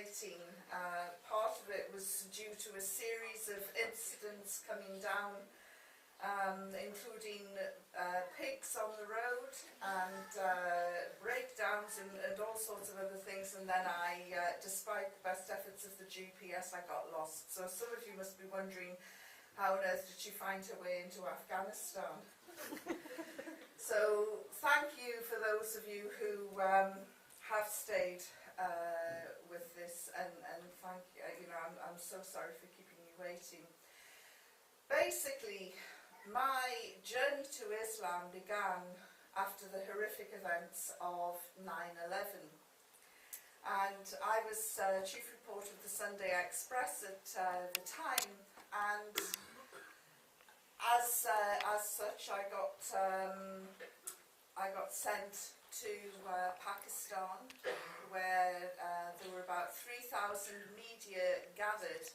waiting. Part of it was due to a series of incidents coming down, including pigs on the road and breakdowns and all sorts of other things, and then despite the best efforts of the GPS, I got lost. So some of you must be wondering, how on earth did she find her way into Afghanistan? So thank you for those of you who have stayed with this, and thank you. I'm so sorry for keeping you waiting. Basically, my journey to Islam began after the horrific events of 9/11, and I was chief reporter of the Sunday Express at the time, and as such, I got sent to Pakistan, where there were about 3,000 media gathered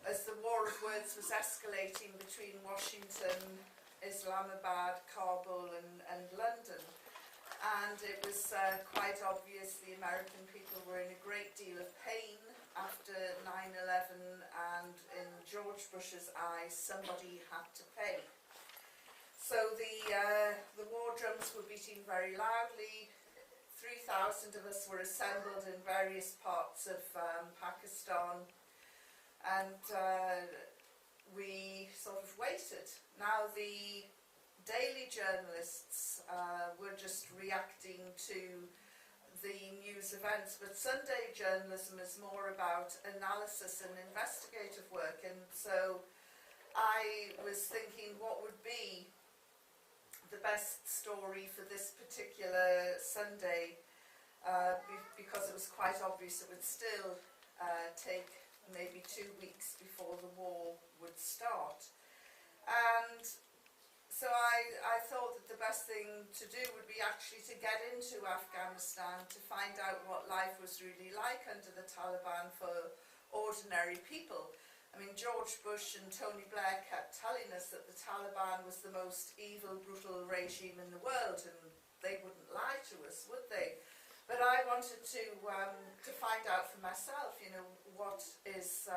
as the war of words was escalating between Washington, Islamabad, Kabul and London. And it was quite obvious the American people were in a great deal of pain after 9/11, and in George Bush's eyes, somebody had to pay. So the war drums were beating very loudly. 3,000 of us were assembled in various parts of Pakistan, and we sort of waited. Now the daily journalists were just reacting to the news events, but Sunday journalism is more about analysis and investigative work, and so I was thinking, what would be the best story for this particular Sunday, because it was quite obvious it would still take maybe 2 weeks before the war would start. And so I thought that the best thing to do would be actually to get into Afghanistan to find out what life was really like under the Taliban for ordinary people. I mean, George Bush and Tony Blair kept telling us that the Taliban was the most evil, brutal regime in the world, and they wouldn't lie to us, would they? But I wanted to find out for myself, what is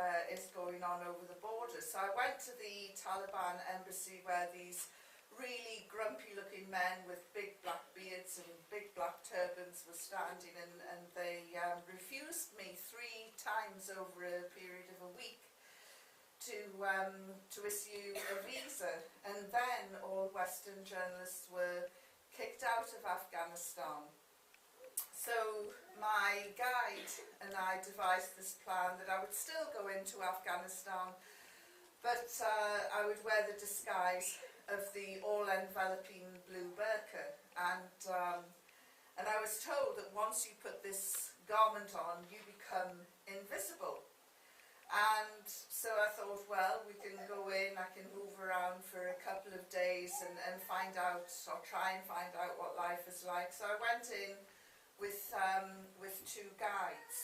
going on over the border. So I went to the Taliban embassy, where these really grumpy-looking men with big black beards and big black turbans were standing, and they refused me 3 times over a period of a week to issue a visa, and then all Western journalists were kicked out of Afghanistan. So my guide and I devised this plan that I would still go into Afghanistan, but I would wear the disguise of the all-enveloping blue burqa, and I was told that once you put this garment on, you become invisible. And so I thought, well, we can go in, I can move around for a couple of days and find out, or try and find out what life is like. So I went in with 2 guides,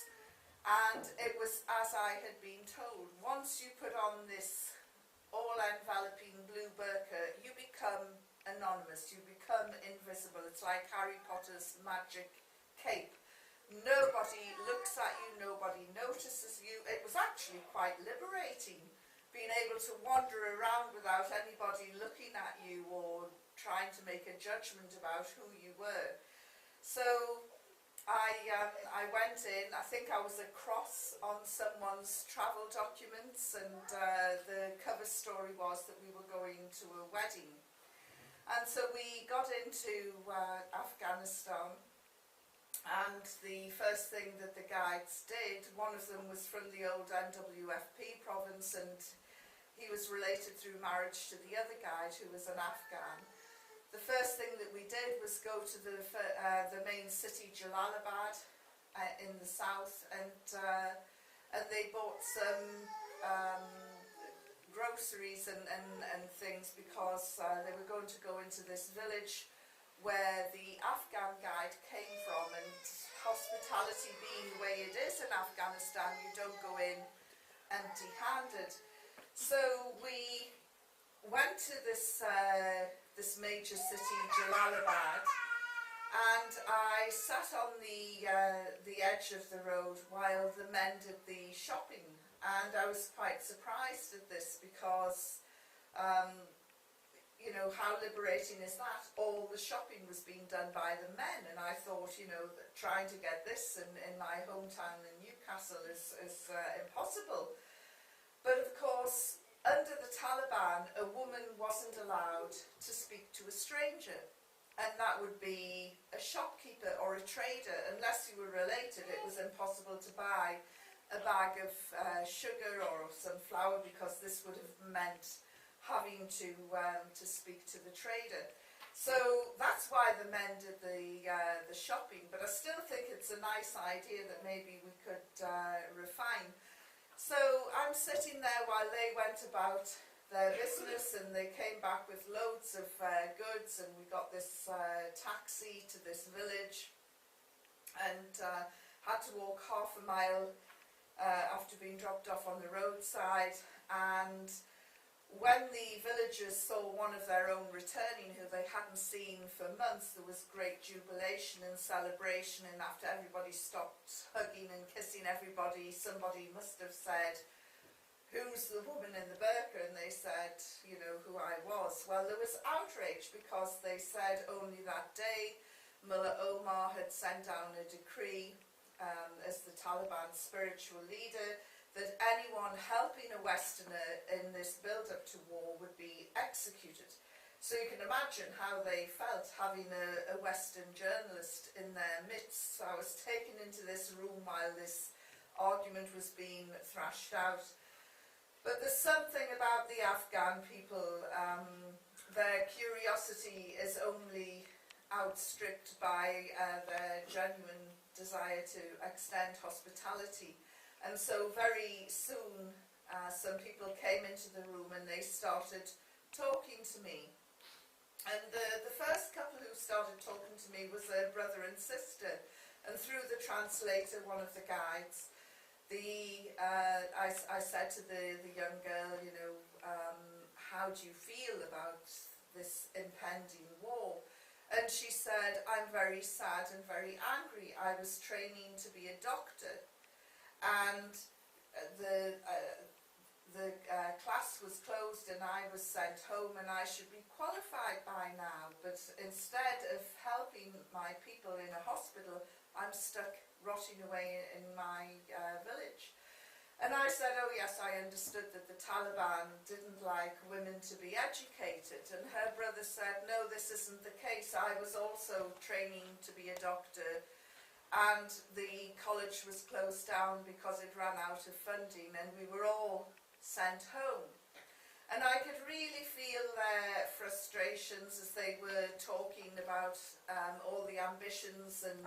and it was as I had been told. Once you put on this all-enveloping blue burqa, you become anonymous, you become invisible. It's like Harry Potter's magic cape. Nobody looks at you, nobody notices you. It was actually quite liberating, being able to wander around without anybody looking at you or trying to make a judgment about who you were. So I went in. I think I was a cross on someone's travel documents, and the cover story was that we were going to a wedding. And so we got into Afghanistan, and the first thing that the guides did, one of them was from the old NWFP province, and he was related through marriage to the other guide, who was an Afghan. The first thing that we did was go to the main city, Jalalabad, in the south, and they bought some groceries and things, because they were going to go into this village where the Afghan guide came from, and hospitality being the way it is in Afghanistan, you don't go in empty-handed. So we went to this major city, Jalalabad, and I sat on the edge of the road while the men did the shopping, and I was quite surprised at this because you know, how liberating is that? All the shopping was being done by the men, and I thought, you know, that trying to get this in my hometown in Newcastle is impossible. But of course, under the Taliban, a woman wasn't allowed to speak to a stranger, and that would be a shopkeeper or a trader. Unless you were related, it was impossible to buy a bag of sugar or some flour, because this would have meant having to speak to the trader. So that's why the men did the shopping, but I still think it's a nice idea that maybe we could refine. So I'm sitting there while they went about their business, and they came back with loads of goods, and we got this taxi to this village, and had to walk half a mile after being dropped off on the roadside. And when the villagers saw one of their own returning, who they hadn't seen for months, there was great jubilation and celebration, and after everybody stopped hugging and kissing everybody, somebody must have said, "Who's the woman in the burqa?" And they said, you know, who I was. Well, there was outrage, because they said only that day Mullah Omar had sent down a decree as the Taliban's spiritual leader, that anyone helping a Westerner in this build-up to war would be executed. So you can imagine how they felt, having a Western journalist in their midst. So I was taken into this room while this argument was being thrashed out. But there's something about the Afghan people, their curiosity is only outstripped by their genuine desire to extend hospitality. And so very soon some people came into the room and they started talking to me. And the first couple who started talking to me was a brother and sister. And through the translator, one of the guides, I said to the young girl, you know, how do you feel about this impending war? And she said, I'm very sad and very angry. I was training to be a doctor, and the class was closed and I was sent home, and I should be qualified by now, but instead of helping my people in a hospital, I'm stuck rotting away in my village. And I said, oh yes, I understood that the Taliban didn't like women to be educated. And her brother said, no, this isn't the case. I was also training to be a doctor, and the college was closed down because it ran out of funding, and we were all sent home. And I could really feel their frustrations as they were talking about all the ambitions and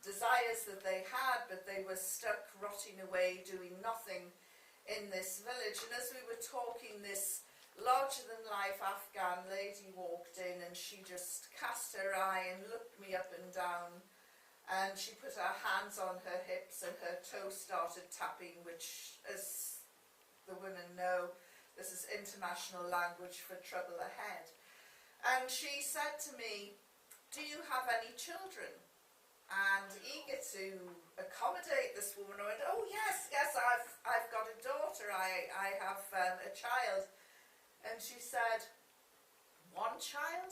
desires that they had, but they were stuck rotting away doing nothing in this village. And as we were talking, this larger-than-life Afghan lady walked in, and she just cast her eye and looked me up and down, and she put her hands on her hips and her toes started tapping, which, as the women know, this is international language for trouble ahead. And she said to me, do you have any children? And eager to accommodate this woman, I went, oh yes, I've got a daughter, I have a child. And she said, one child?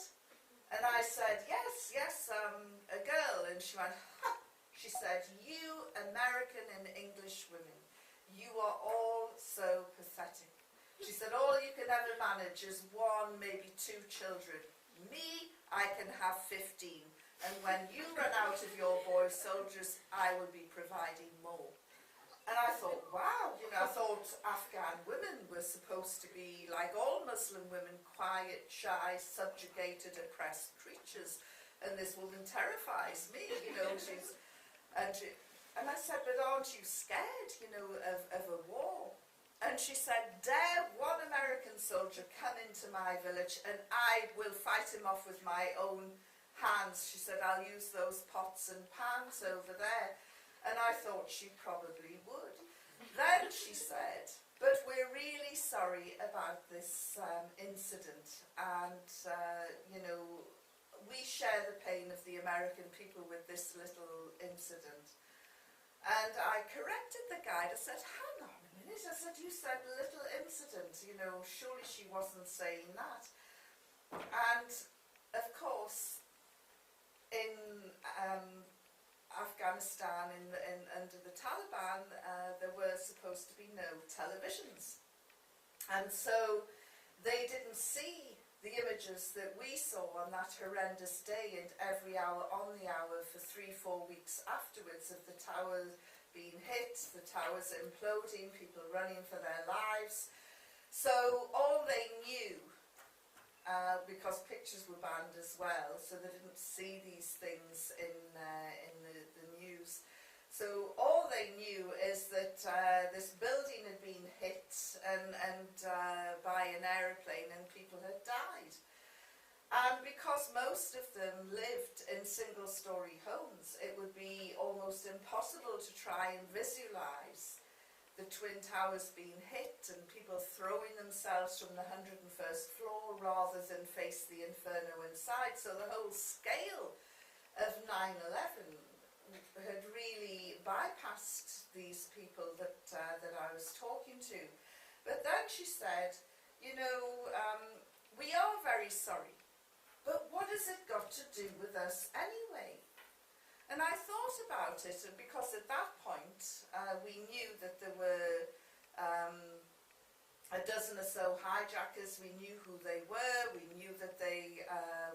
And I said, yes, a girl. And she went, ha! She said, you American and English women, you are all so pathetic. She said, all you can ever manage is one, maybe two children. Me, I can have 15. And when you run out of your boy soldiers, I will be providing more. And I thought, wow, you know, I thought Afghan women were supposed to be like all Muslim women, quiet, shy, subjugated, oppressed creatures. And this woman terrifies me, you know. And I said, but aren't you scared, you know, of a war? And she said, dare one American soldier come into my village and I will fight him off with my own hands. She said, I'll use those pots and pans over there. And I thought she probably would. Then she said, but we're really sorry about this incident, and you know, we share the pain of the American people with this little incident. And I corrected the guide. I said, hang on a minute. I said, you said little incident. You know, surely she wasn't saying that. And, of course, in Afghanistan, under the Taliban, there were supposed to be no televisions. And so they didn't see the images that we saw on that horrendous day and every hour on the hour for 3-4 weeks afterwards, of the towers being hit, the towers imploding, people running for their lives. So all they knew, because pictures were banned as well, so they didn't see these things in the news. So all they knew is that this building had been hit by an aeroplane and people had died. And because most of them lived in single-storey homes, it would be almost impossible to try and visualise the Twin Towers being hit and people throwing themselves from the 101st floor rather than face the inferno inside. So the whole scale of 9/11 had really bypassed these people that I was talking to. But then she said, you know, we are very sorry, but what has it got to do with us anyway? And I thought about it, and because at that point we knew that there were a dozen or so hijackers. We knew who they were. We knew that they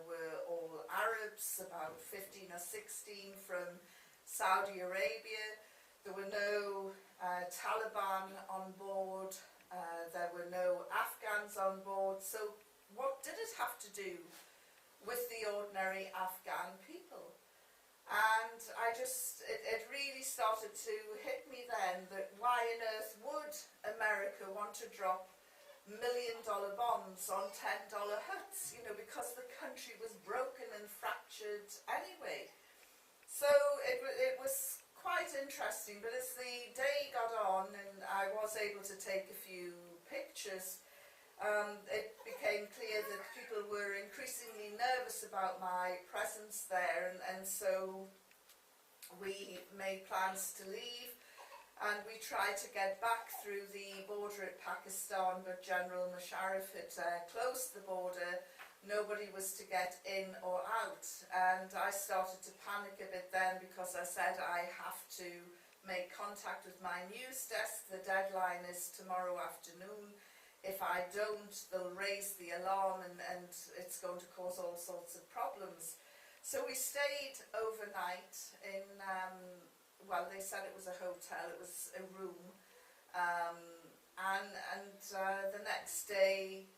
were all Arabs, about 15 or 16 from Saudi Arabia. There were no Taliban on board. There were no Afghans on board. So what did it have to do with the ordinary Afghan people? And it really started to hit me then that why on earth would America want to drop $1 million bombs on $10 huts? You know, because the country was broken and fractured anyway. So it was quite interesting, but as the day got on and I was able to take a few pictures, it became clear that people were increasingly nervous about my presence there, and so we made plans to leave, and we tried to get back through the border at Pakistan, but General Musharraf had closed the border. Nobody was to get in or out, and I started to panic a bit then because I said I have to make contact with my news desk. The deadline is tomorrow afternoon. If I don't, they'll raise the alarm and it's going to cause all sorts of problems. So we stayed overnight in, well, they said it was a hotel, it was a room. The next day,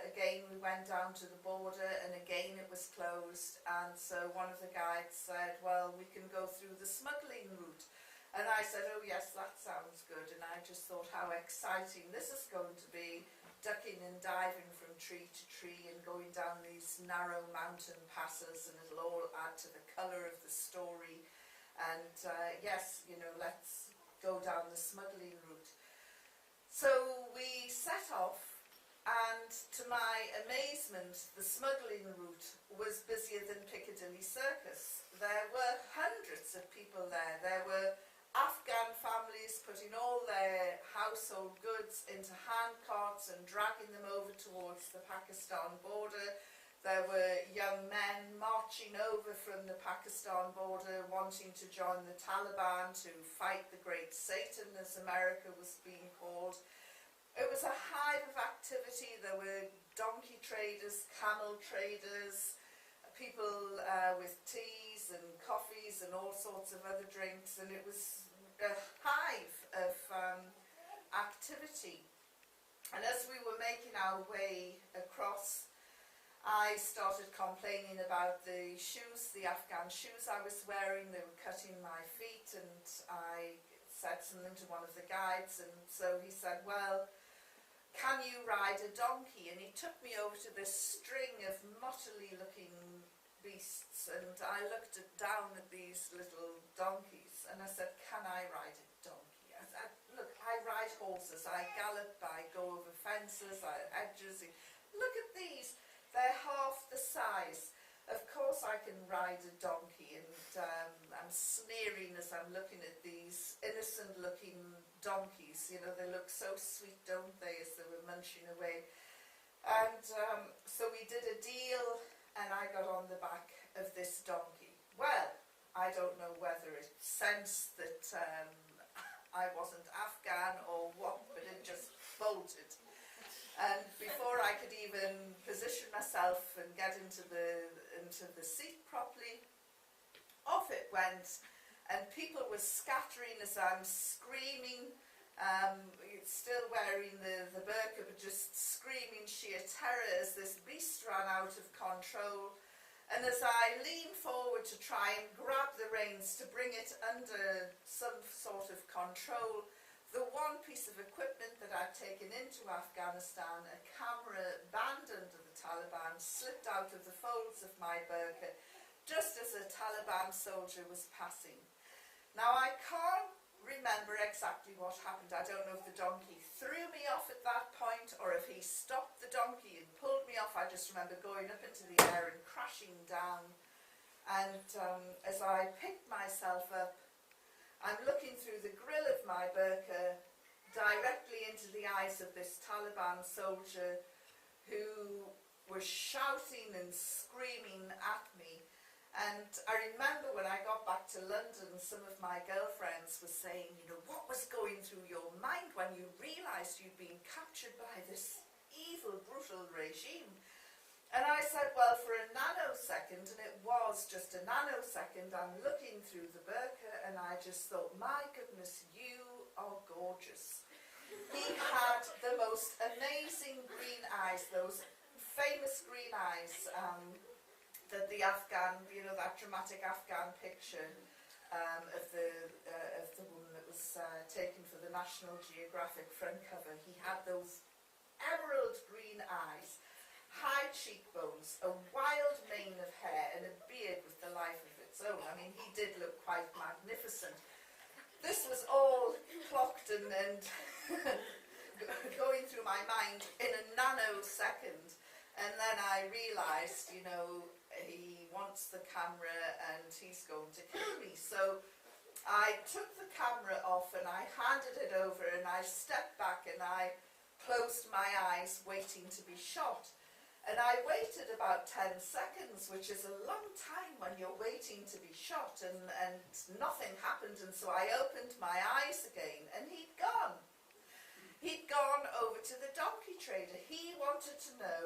again, we went down to the border and again it was closed. And so one of the guides said, well, we can go through the smuggling route. And I said, oh yes, that sounds good. And I just thought how exciting this is going to be, ducking and diving from tree to tree and going down these narrow mountain passes, and it'll all add to the colour of the story. And yes, you know, let's go down the smuggling route. So we set off, and to my amazement, the smuggling route was busier than Piccadilly Circus. There were hundreds of people there. There were Afghan families putting all their household goods into hand carts and dragging them over towards the Pakistan border. There were young men marching over from the Pakistan border wanting to join the Taliban to fight the Great Satan, as America was being called. It was a hive of activity. There were donkey traders, camel traders, people with teas and coffees and all sorts of other drinks, and it was a hive of activity. And as we were making our way across, I started complaining about the shoes, the Afghan shoes I was wearing. They were cutting my feet, and I said something to one of the guides, and so he said, well, can you ride a donkey? And he took me over to this string of motley looking beasts, and I looked down at these little donkeys and I said, can I ride a donkey? Look, I ride horses, I gallop, I go over fences, I edges. Look at these, they're half the size. Of course can ride a donkey, and I'm sneering as I'm looking at these innocent looking donkeys. You know, they look so sweet, don't they, as they were munching away. And so we did a deal, and I got on the back of this donkey. Well, I don't know whether it sensed that I wasn't Afghan or what, but it just bolted. And before I could even position myself and get into the seat properly, off it went, and people were scattering as I'm screaming, still wearing the burqa, but just screaming sheer terror as this beast ran out of control. And as I leaned forward to try and grab the reins to bring it under some sort of control, the one piece of equipment that I'd taken into Afghanistan, a camera banned under the Taliban, slipped out of the folds of my burqa just as a Taliban soldier was passing. Now, I can't remember exactly what happened. I don't know if the donkey threw me off at that point or if he stopped the donkey and pulled me off. I just remember going up into the air and crashing down. And as I picked myself up, I'm looking through the grill of my burqa directly into the eyes of this Taliban soldier who was shouting and screaming at me. And I remember when I got back to London, some of my girlfriends were saying, you know, what was going through your mind when you realised you'd been captured by this evil, brutal regime? And I said, well, for a nanosecond, and it was just a nanosecond, I'm looking through the burqa and I just thought, my goodness, you are gorgeous. He had the most amazing green eyes, those famous green eyes that the Afghan, you know, that dramatic Afghan picture of the woman that was taken for the National Geographic front cover. He had those emerald green eyes, high cheekbones, a wild mane of hair and a beard with the life of its own. I mean, he did look quite magnificent. This was all clocked and going through my mind in a nanosecond. And then I realised, you know, he wants the camera and he's going to kill me. So I took the camera off and I handed it over and I stepped back and I closed my eyes waiting to be shot. And I waited about 10 seconds, which is a long time when you're waiting to be shot, and nothing happened. And so I opened my eyes again and he'd gone. He'd gone over to the donkey trader. He wanted to know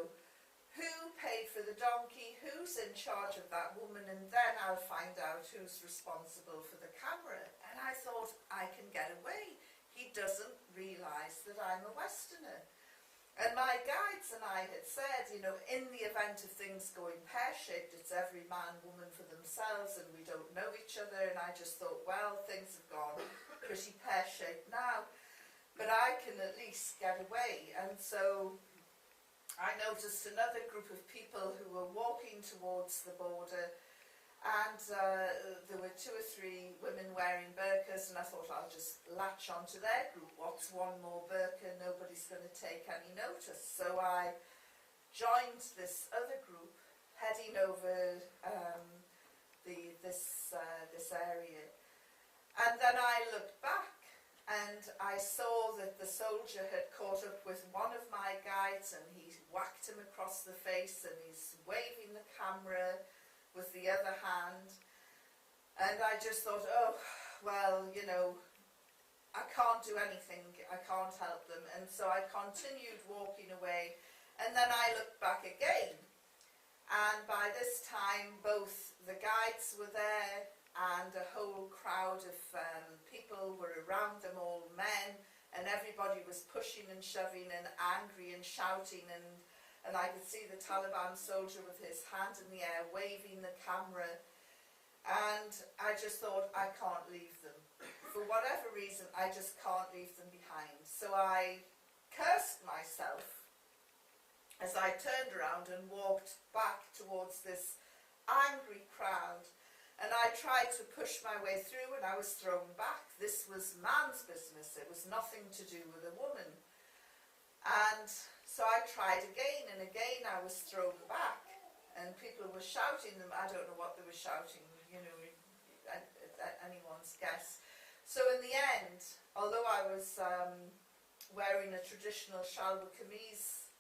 who paid for the donkey, who's in charge of that woman, and then I'll find out who's responsible for the camera. And I thought, I can get away. He doesn't realise that I'm a Westerner. And my guides and I had said, you know, in the event of things going pear-shaped, it's every man, woman for themselves, and we don't know each other. And I just thought, well, things have gone pretty pear-shaped now, but I can at least get away. And so I noticed another group of people who were walking towards the border, and there were 2 or 3 women wearing burqas, and I thought I'll just latch onto their group. What's one more burqa? Nobody's going to take any notice. So I joined this other group heading over this area, and then I looked back and I saw that the soldier had caught up with one of my guides and he whacked him across the face and he's waving the camera with the other hand. And I just thought, oh, well, you know, I can't do anything, I can't help them. And so I continued walking away, and then I looked back again. And by this time, both the guides were there and a whole crowd of people were around them, all men, and everybody was pushing and shoving and angry and shouting, and I could see the Taliban soldier with his hand in the air waving the camera, and I just thought, I can't leave them. For whatever reason, I just can't leave them behind. So I cursed myself as I turned around and walked back towards this angry crowd, and I tried to push my way through and I was thrown back. This was man's business, it was nothing to do with a woman. And so I tried again and again, I was thrown back, and people people were shouting them. I don't know what they were shouting, you know, anyone's guess. So in the end, although I was wearing a traditional shalwa kameez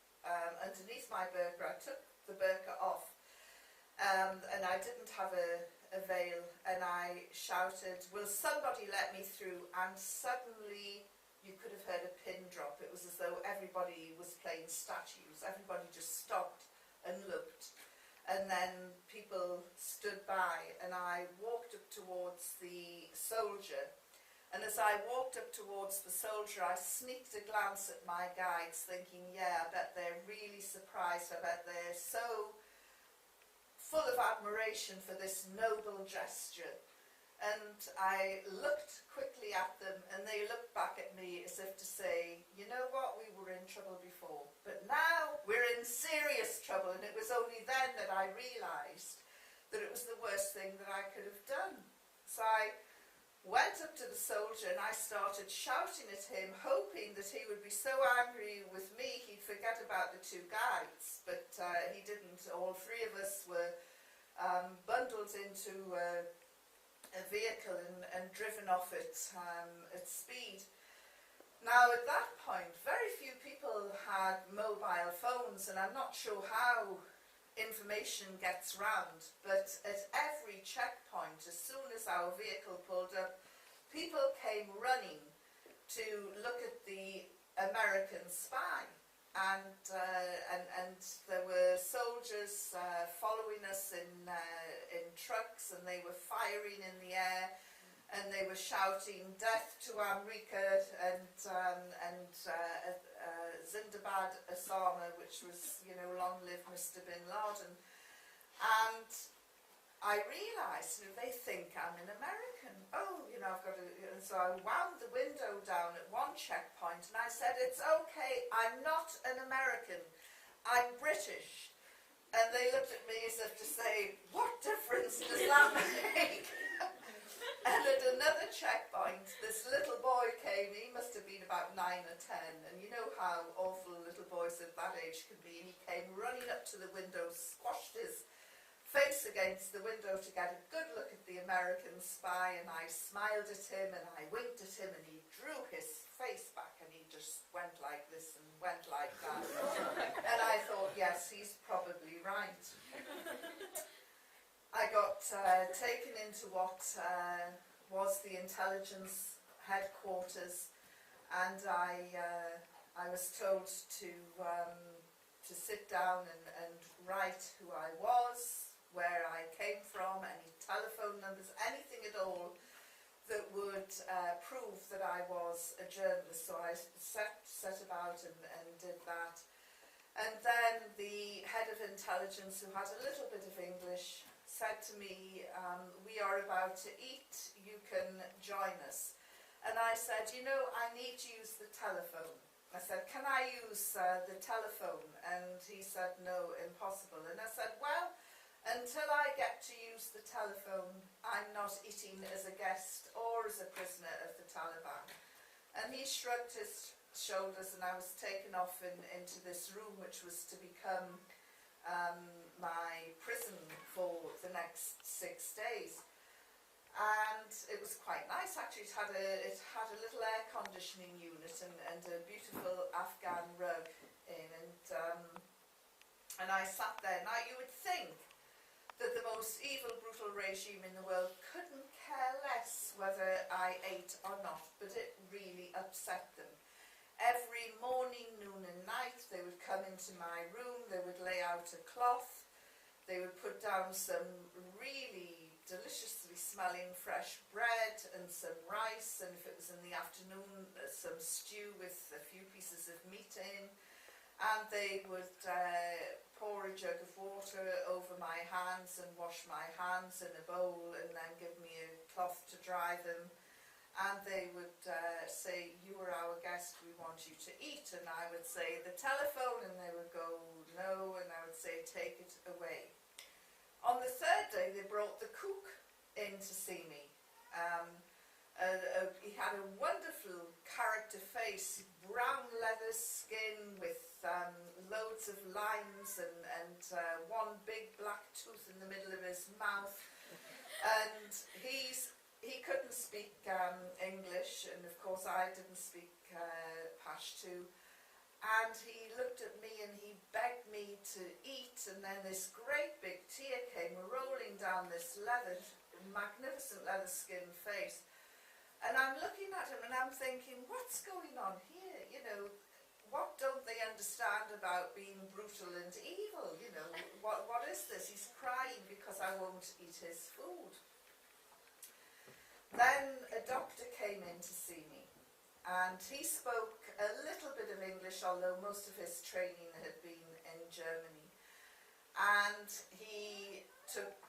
underneath my burqa, I took the burqa off, and I didn't have a veil, and I shouted, "Will somebody let me through?" And suddenly you could have heard a pin drop. It was as though everybody was playing statues. Everybody just stopped and looked. And then people stood by, and I walked up towards the soldier. And as I walked up towards the soldier, I sneaked a glance at my guides, thinking, yeah, I bet they're really surprised. I bet they're so full of admiration for this noble gesture. And I looked quickly at them, and they looked back at me as if to say, you know what, we were in trouble before, but now we're in serious trouble. And it was only then that I realised that it was the worst thing that I could have done. So I went up to the soldier and I started shouting at him, hoping that he would be so angry with me he'd forget about the two guides, but he didn't. All three of us were bundled into a vehicle and driven off at speed. Now at that point, very few people had mobile phones, and I'm not sure how information gets round, but at every checkpoint, as soon as our vehicle pulled up, people came running to look at the American spy. And there were soldiers following us in trucks, and they were firing in the air, and they were shouting "Death to America" and "Zindabad Osama," which was, you know, "Long live Mr. Bin Laden." And I realised, you know, they think I'm an American. Oh, you know, I've got to. And so I wound the window down at one checkpoint, and I said, "It's okay, I'm not an American, I'm British." And they looked at me as if to say, "What difference does that make?" And at another checkpoint, this little boy came. He must have been about 9 or 10, and you know how awful little boys at that age can be. And he came running up to the window, squashed his face against the window to get a good look at the American spy, and I smiled at him and I winked at him, and he drew his face back and he just went like this and went like that. And I thought, yes, he's probably right. I got taken into what was the intelligence headquarters, and I was told to sit down and write who I was, where I came from, any telephone numbers, anything at all that would prove that I was a journalist. So I set about and did that. And then the head of intelligence, who had a little bit of English, said to me, "We are about to eat, you can join us." And I said, "You know, I need to use the telephone." I said, "Can I use the telephone?" And he said, "No, impossible." And I said, "Well, until I get to use the telephone, I'm not eating as a guest or as a prisoner of the Taliban." And he shrugged his shoulders, and I was taken off into this room, which was to become my prison for the next 6 days. And it was quite nice, actually. It had a little air conditioning unit and a beautiful Afghan rug in, and I sat there. Now you would think that the most evil, brutal regime in the world couldn't care less whether I ate or not, but it really upset them. Every morning, noon and night, they would come into my room, they would lay out a cloth, they would put down some really deliciously smelling fresh bread and some rice, and if it was in the afternoon, some stew with a few pieces of meat in, and they would pour a jug of water over my hands and wash my hands in a bowl, and then give me a cloth to dry them. And they would say, "You are our guest, we want you to eat." And I would say, "The telephone," and they would go, "No," and I would say, "Take it away." On the third day, they brought the cook in to see me. He had a wonderful character face, brown leather skin with loads of lines and one big black tooth in the middle of his mouth, and he couldn't speak English, and of course I didn't speak Pashto, and he looked at me and he begged me to eat, and then this great big tear came rolling down this magnificent leather-skinned face, and I'm looking at him and I'm thinking, what's going on here? You know, what don't they understand about being brutal and evil? You know, what is this? He's crying because I won't eat his food. Then a doctor came in to see me, and he spoke a little bit of English, although most of his training had been in Germany. And he took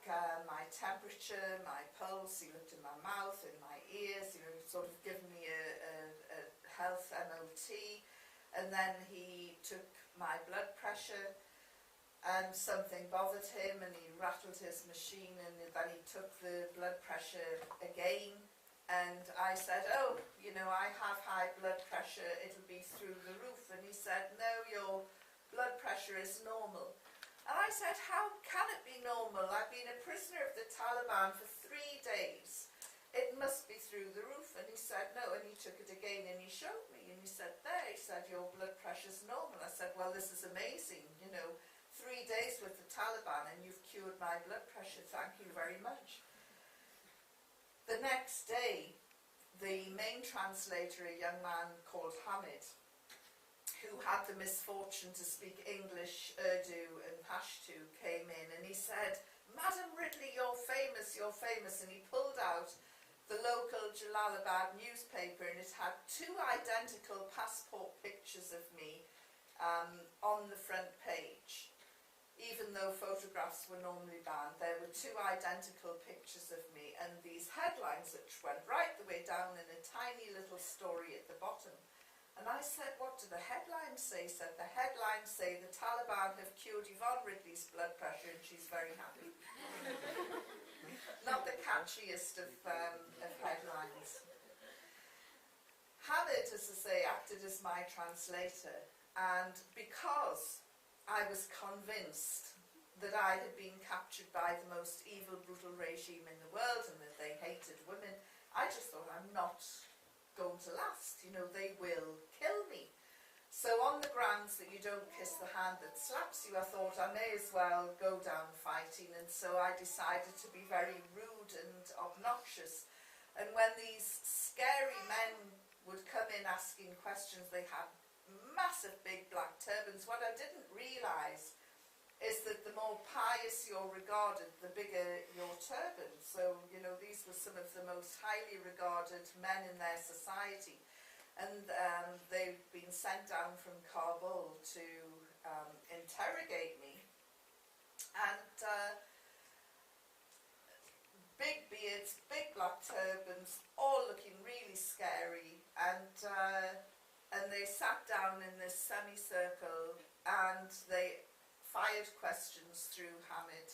my temperature, my pulse, he looked in my mouth, in my ears, you know, sort of given me a health MOT, and then he took my blood pressure, and something bothered him, and he rattled his machine, and then he took the blood pressure again, and I said, oh, you know, I have high blood pressure, it'll be through the roof, and he said, no, your blood pressure is normal. And I said, how can it be normal? I've been a prisoner of the Taliban for 3 days. It must be through the roof. And he said, no, and he took it again and he showed me, and he said, there, he said, your blood pressure's normal. I said, well, this is amazing, you know, 3 days with the Taliban and you've cured my blood pressure, thank you very much. The next day, the main translator, a young man called Hamid, who had the misfortune to speak English, Urdu and Pashto, came in and he said, Madam Ridley, you're famous, and he pulled out the local Jalalabad newspaper, and it had 2 identical passport pictures of me on the front page. Even though photographs were normally banned, there were 2 identical pictures of me, and these headlines which went right the way down in a tiny little story at the bottom. And I said, what do the headlines say? He said, the headlines say the Taliban have cured Yvonne Ridley's blood pressure and she's very happy. Not the catchiest of headlines. Hamid, as I say, acted as my translator, and because I was convinced that I had been captured by the most evil, brutal regime in the world and that they hated women, I just thought, I'm not going to last, you know, they will kill me. So on the grounds that you don't kiss the hand that slaps you, I thought I may as well go down fighting, and so I decided to be very rude and obnoxious. And when these scary men would come in asking questions, they had massive big black turbans. What I didn't realise is that the more pious you're regarded, the bigger your turban. So, you know, these were some of the most highly regarded men in their society. And they've been sent down from Kabul to interrogate me. And big beards, big black turbans, all looking really scary. And they sat down in this semicircle and they fired questions through Hamid,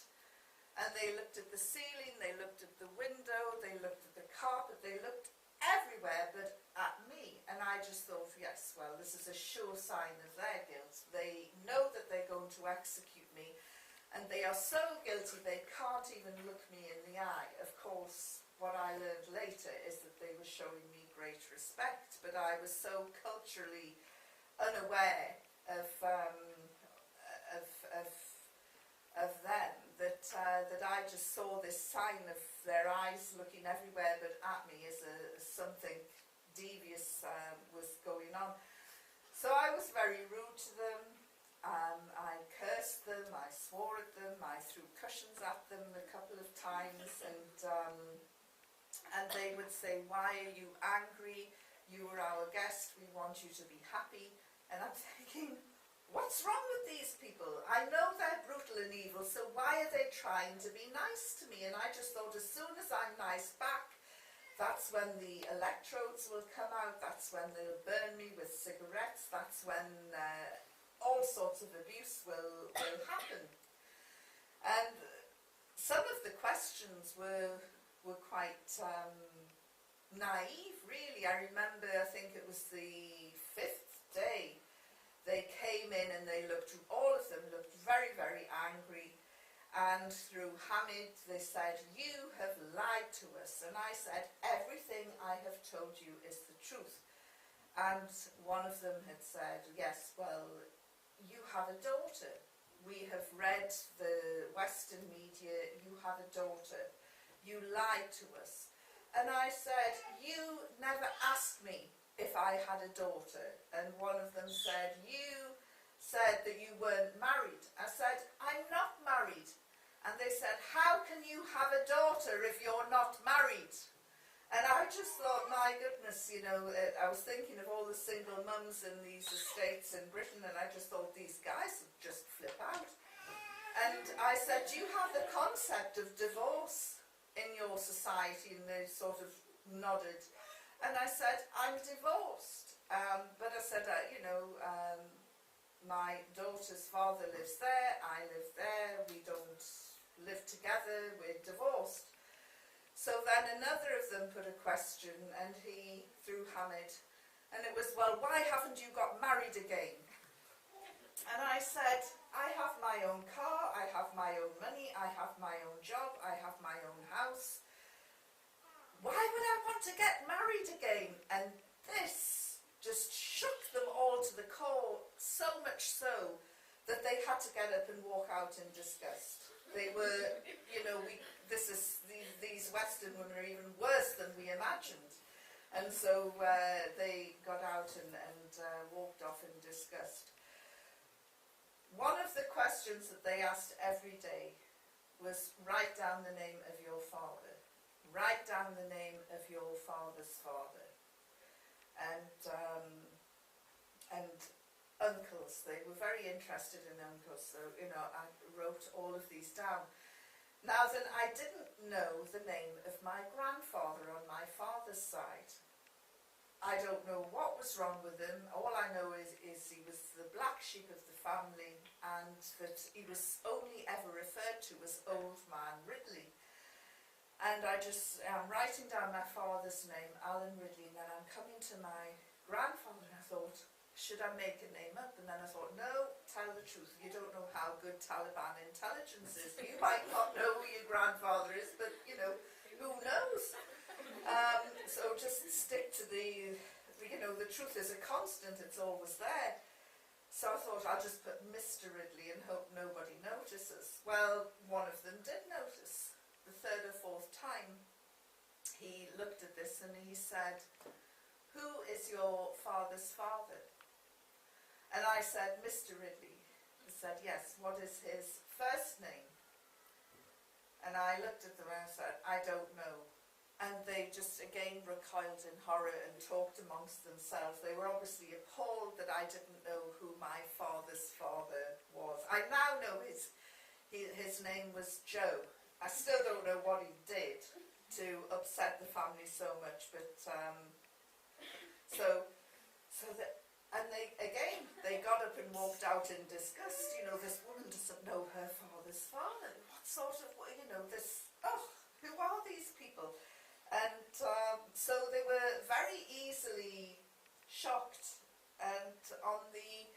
and they looked at the ceiling, they looked at the window, they looked at the carpet, they looked everywhere but at me. And I just thought, yes, well, this is a sure sign of their guilt. They know that they're going to execute me, and they are so guilty they can't even look me in the eye. Of course, what I learned later is that they were showing me great respect, but I was so culturally unaware of them that I just saw this sign of their eyes looking everywhere but at me as something devious was going on. So I was very rude to them. I cursed them, I swore at them, I threw cushions at them a couple of times, and they would say, why are you angry? You were our guest, we want you to be happy. And I'm thinking, what's wrong with these people? I know they're brutal and evil, so why are they trying to be nice to me? And I just thought, as soon as I'm nice back, that's when the electrodes will come out, that's when they'll burn me with cigarettes, that's when all sorts of abuse will happen. And some of the questions were quite naive, really. I remember, I think it was the 5th day, they came in and they looked, all of them looked very, very angry. And through Hamid, they said, "You have lied to us." And I said, "Everything I have told you is the truth." And one of them had said, "Yes, well, you have a daughter. We have read the Western media. You have a daughter. You lied to us." And I said, "You never asked me if I had a daughter." And one of them said, "You said that you weren't married." I said, "I'm not married." And they said, "How can you have a daughter if you're not married?" And I just thought, my goodness, you know, I was thinking of all the single mums in these estates in Britain, and I just thought these guys would just flip out. And I said, "Do you have the concept of divorce in your society?" And they sort of nodded. And I said, "I'm divorced." But I said, my daughter's father lives there, I live there, we don't live together, we're divorced. So then another of them put a question, and he threw Hamid, and it was, "Well, why haven't you got married again?" And I said, "I have my own car, I have my own money, I have my own job, I have my own house. Why would I want to get married again?" And this just shook them all to the core, so much so that they had to get up and walk out in disgust. They were, you know, these Western women are even worse than we imagined. And so they got out and walked off in disgust. One of the questions that they asked every day was, "Write down the name of your father. Write down the name of your father's father." And uncles, they were very interested in uncles, so, you know, I wrote all of these down. Now then, I didn't know the name of my grandfather on my father's side. I don't know what was wrong with him. All I know is he was the black sheep of the family, and that he was only ever referred to as Old Man Ridley. And I'm writing down my father's name, Alan Ridley, and then I'm coming to my grandfather, and I thought, should I make a name up? And then I thought, no, tell the truth. You don't know how good Taliban intelligence is. You might not know who your grandfather is, but, you know, who knows? So just stick to the truth is a constant, it's always there. So I thought, I'll just put Mr. Ridley and hope nobody notices. Well, one of them did notice. The third or fourth time, he looked at this and he said, "Who is your father's father?" And I said, "Mr. Ridley." He said, "Yes, what is his first name?" And I looked at them and I said, "I don't know." And they just again recoiled in horror and talked amongst themselves. They were obviously appalled that I didn't know who my father's father was. I now know his name was Joe. I still don't know what he did to upset the family so much, but they got up and walked out in disgust. You know, this woman doesn't know her father's father. What sort of, you know, who are these people? And so they were very easily shocked. And on the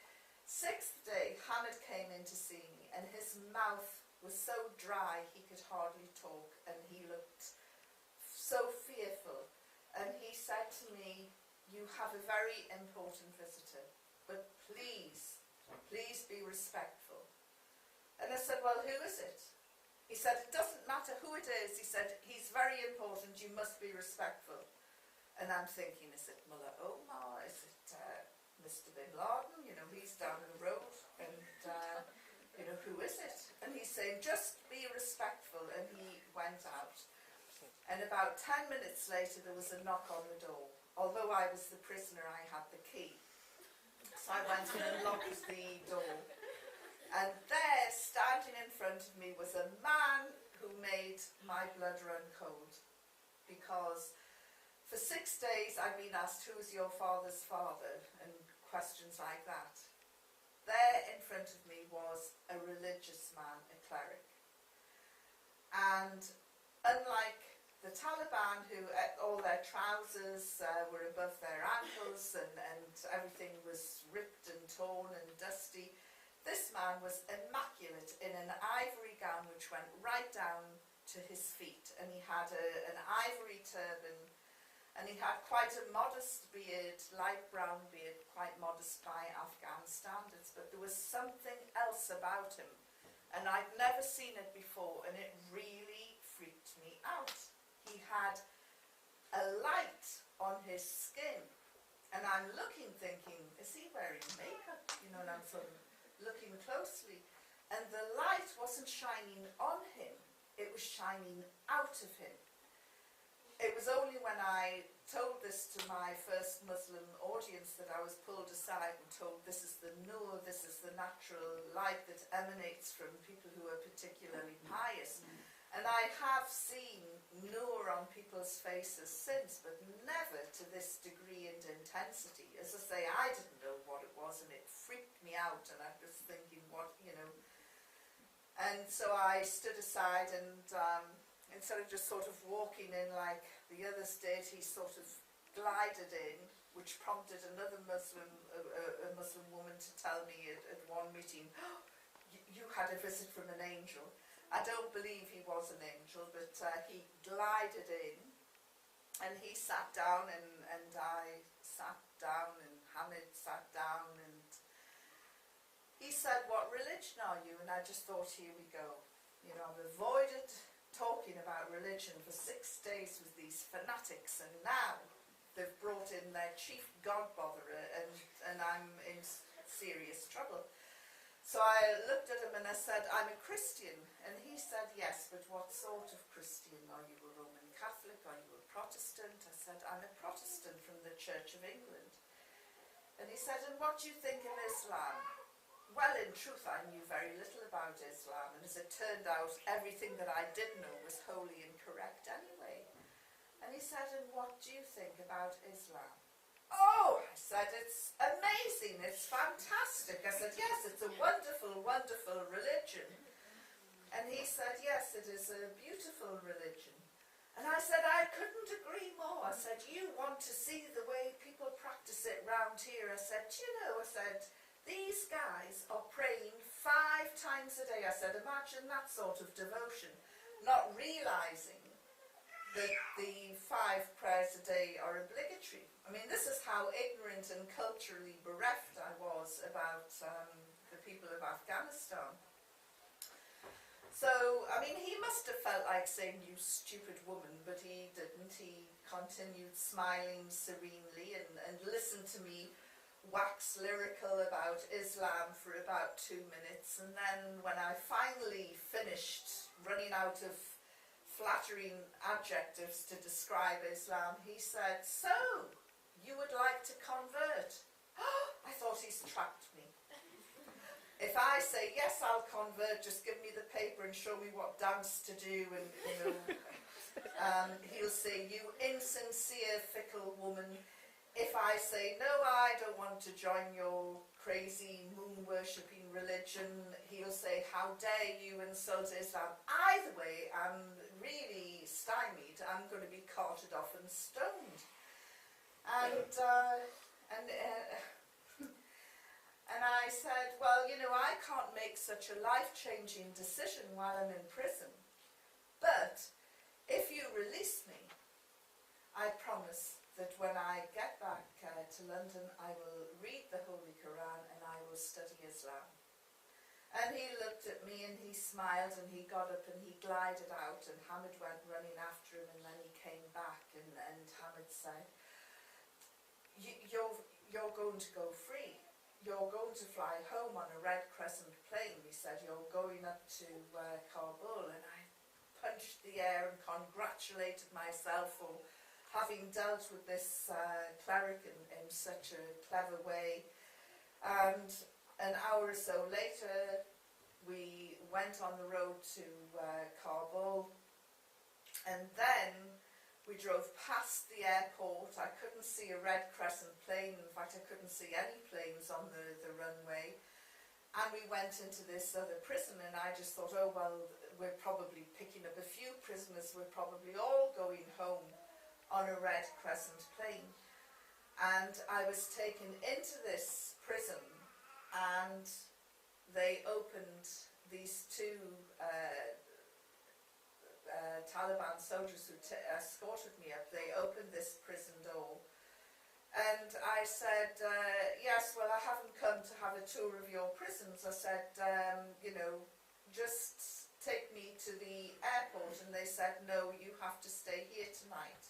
6th day, Hamid came in to see me, and his mouth was so dry he could hardly talk, and he looked so fearful. And he said to me, "You have a very important visitor, but please be respectful." And I said, "Well, who is it?" He said, "It doesn't matter who it is." He said, "He's very important, you must be respectful." And I'm thinking, is it Mullah Omar? Is it Mr. Bin Laden? You know, he's down the road, and you know, who is it? And he's saying, "Just be respectful," and he went out. And about 10 minutes later, there was a knock on the door. Although I was the prisoner, I had the key. So I went in and locked the door. And there, standing in front of me, was a man who made my blood run cold. Because for 6 days I'd been asked, "Who is your father's father?" and questions like that. There in front of me was a religious man, a cleric. And unlike the Taliban, who all their trousers were above their ankles and everything was ripped and torn and dusty, this man was immaculate in an ivory gown which to his feet, and he had an ivory turban, and he had quite a modest beard, light brown beard, quite modest by Afghan standards, but there was something else about him, and I'd never seen it before, and it really freaked me out. He had a light on his skin, and I'm looking thinking, is he wearing makeup? You know, and I'm sort of looking closely, and the light wasn't shining on him, it was shining out of him. It was only when I told this to my first Muslim audience that I was pulled aside and told this is the nur, this is the natural light that emanates from people who are particularly pious. And I have seen nur on people's faces since, but never to this degree and intensity. As I say, I didn't know what it was, and it freaked me out, and I was thinking, what, you know. And so I stood aside, and instead of just sort of walking in like the others did, he sort of glided in, which prompted another Muslim, a Muslim woman to tell me at one meeting, oh, you had a visit from an angel. I don't believe he was an angel, but he glided in, and he sat down, and I sat down, and Hamid sat down, and he said, what religion are you? And I just thought, here we go. You know, I've avoided talking about religion for 6 days with these fanatics, and now they've brought in their chief god botherer, and I'm in serious trouble. So I looked at him and I said, I'm a Christian. And he said, yes, but what sort of Christian? Are you a Roman Catholic? Are you a Protestant? I said, I'm a Protestant from the Church of England. And he said, and what do you think of Islam? Well, in truth, I knew very little about Islam, and as it turned out, everything that I did know was wholly incorrect anyway. And he said, and what do you think about Islam? Oh, I said, it's amazing, it's fantastic. I said, yes, it's a wonderful, wonderful religion. And he said, yes, it is a beautiful religion. And I said, I couldn't agree more. I said, you want to see the way people practice it round here? I said, you know, I said, these guys are praying 5 times a day. I said, imagine that sort of devotion, not realising that the 5 prayers a day are obligatory. I mean, this is how ignorant and culturally bereft I was about the people of Afghanistan. So, I mean, he must have felt like saying, you stupid woman, but he didn't. He continued smiling serenely and listened to me wax lyrical about Islam for about 2 minutes. And then when I finally finished running out of flattering adjectives to describe Islam, he said, so, you would like to convert? Oh, I thought he's trapped me. If I say, yes, I'll convert, just give me the paper and show me what dance to do, and, you know, he'll say, you insincere, fickle woman. If I say, no, I don't want to join your crazy moon-worshipping religion, he'll say, how dare you insult Islam. Either way, I'm really stymied. I'm going to be carted off and stoned. And I said, well, you know, I can't make such a life-changing decision while I'm in prison. But if you release me, I promise that when I get back to London, I will read the Holy Quran and I will study Islam. And he looked at me and he smiled and he got up and he glided out, and Hamid went running after him, and then he came back and Hamid said, you're going to go free. You're going to fly home on a Red Crescent plane. He said, you're going up to Kabul. And I punched the air and congratulated myself for having dealt with this cleric in such a clever way. And an hour or so later, we went on the road to Kabul, and then we drove past the airport. I couldn't see a Red Crescent plane. In fact, I couldn't see any planes on the runway. And we went into this other prison, and I just thought, oh, well, we're probably picking up a few prisoners. We're probably all going home on a Red Crescent plane. And I was taken into this prison, and they opened these 2 Taliban soldiers who escorted me up, they opened this prison door. And I said, yes, well, I haven't come to have a tour of your prisons. I said, you know, just take me to the airport. And they said, no, you have to stay here tonight.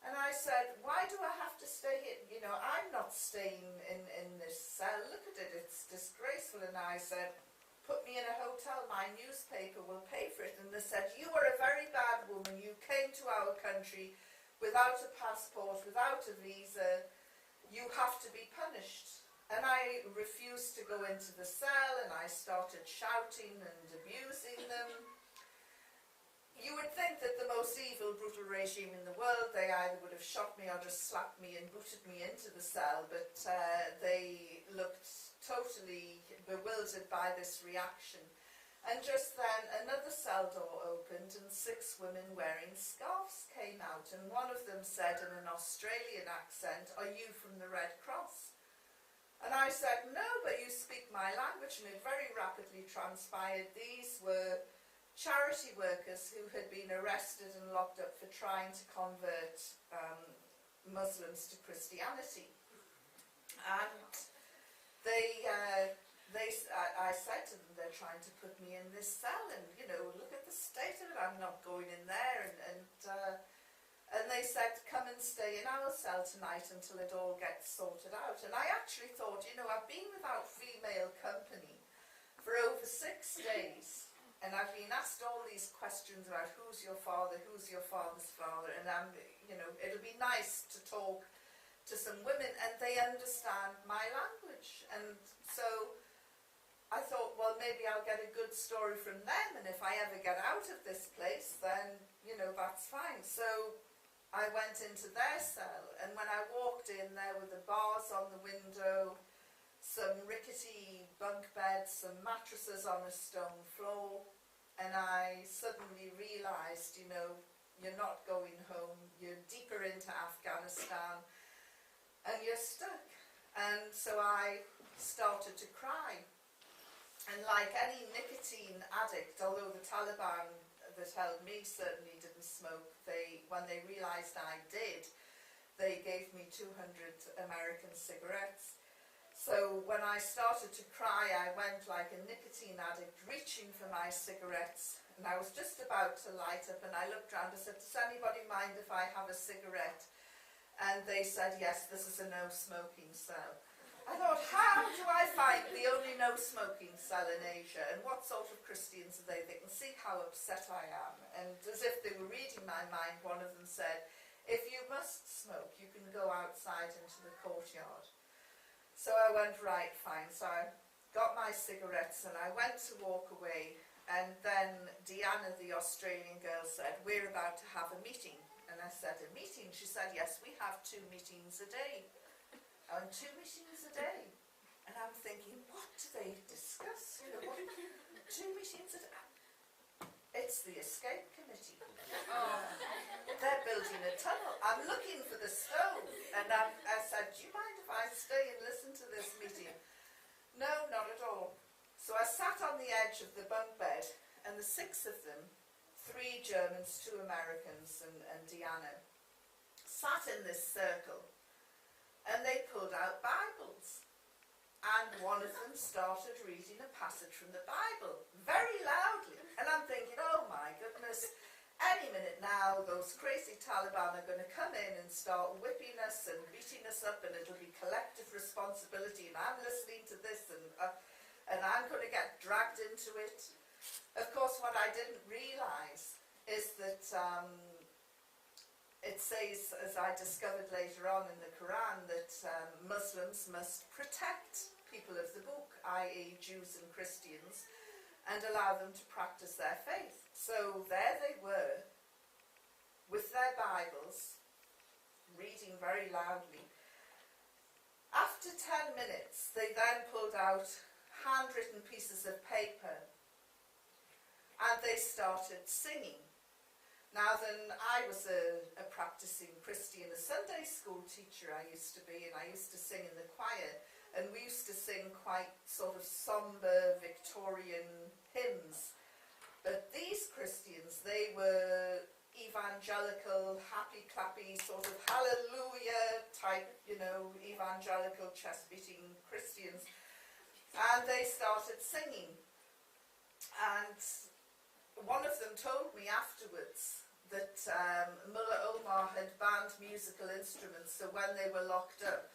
And I said, why do I have to stay here? You know, I'm not staying in this cell. Look at it, it's disgraceful. And I said, put me in a hotel, my newspaper will pay for it. And they said, you are a very bad woman. You came to our country without a passport, without a visa. You have to be punished. And I refused to go into the cell, and I started shouting and abusing them. You would think that the most evil, brutal regime in the world, they either would have shot me or just slapped me and booted me into the cell, but they looked totally bewildered by this reaction. And just then another cell door opened and 6 women wearing scarves came out, and one of them said in an Australian accent, "Are you from the Red Cross?" And I said, "No, but you speak my language." And it very rapidly transpired these were charity workers who had been arrested and locked up for trying to convert Muslims to Christianity. And I said to them, they're trying to put me in this cell, and you know, look at the state of it, I'm not going in there. And they said, come and stay in our cell tonight until it all gets sorted out. And I actually thought, you know, I've been without female company for over 6 days. And I've been asked all these questions about who's your father, who's your father's father, and you know, it'll be nice to talk to some women and they understand my language. And so I thought, well, maybe I'll get a good story from them, and if I ever get out of this place, then, you know, that's fine. So I went into their cell, and when I walked in, there were the bars on the window, some rickety bunk beds, some mattresses on a stone floor, and I suddenly realised, you know, you're not going home, you're deeper into Afghanistan, and you're stuck. And so I started to cry. And like any nicotine addict, although the Taliban that held me certainly didn't smoke, when they realised I did, they gave me 200 American cigarettes. So when I started to cry, I went like a nicotine addict, reaching for my cigarettes, and I was just about to light up, and I looked around and said, does anybody mind if I have a cigarette? And they said, yes, this is a no-smoking cell. I thought, how do I find the only no-smoking cell in Asia, and what sort of Christians are they? They can see how upset I am. And as if they were reading my mind, one of them said, if you must smoke, you can go outside into the courtyard. So I went, right, fine. So I got my cigarettes and I went to walk away, and then Deanna, the Australian girl, said, we're about to have a meeting. And I said, a meeting? She said, yes, we have 2 meetings a day. And 2 meetings a day. And I'm thinking, what do they discuss? You know, what, 2 meetings a day? It's the escape committee. They're building a tunnel. I'm looking for the stove. And I said, do you mind if I stay and listen to this meeting? No, not at all. So I sat on the edge of the bunk bed, and the 6 of them, 3 Germans, 2 Americans, and Deanna, sat in this circle, and they pulled out Bibles. And one of them started reading a passage from the Bible, very loudly. And I'm thinking, oh my goodness, any minute now, those crazy Taliban are going to come in and start whipping us and beating us up, and it'll be collective responsibility, and I'm listening to this, and I'm going to get dragged into it. Of course, what I didn't realise is that it says, as I discovered later on in the Quran, that Muslims must protect people of the book, i.e. Jews and Christians, and allow them to practice their faith. So there they were, with their Bibles, reading very loudly. After 10 minutes, they then pulled out handwritten pieces of paper, and they started singing. Now then, I was a practicing Christian, a Sunday school teacher I used to be, and I used to sing in the choir, and we used to sing quite sort of sombre Victorian hymns. But these Christians, they were evangelical, happy clappy, sort of hallelujah type, you know, evangelical chest beating Christians, and they started singing. And one of them told me afterwards that Mullah Omar had banned musical instruments, so when they were locked up,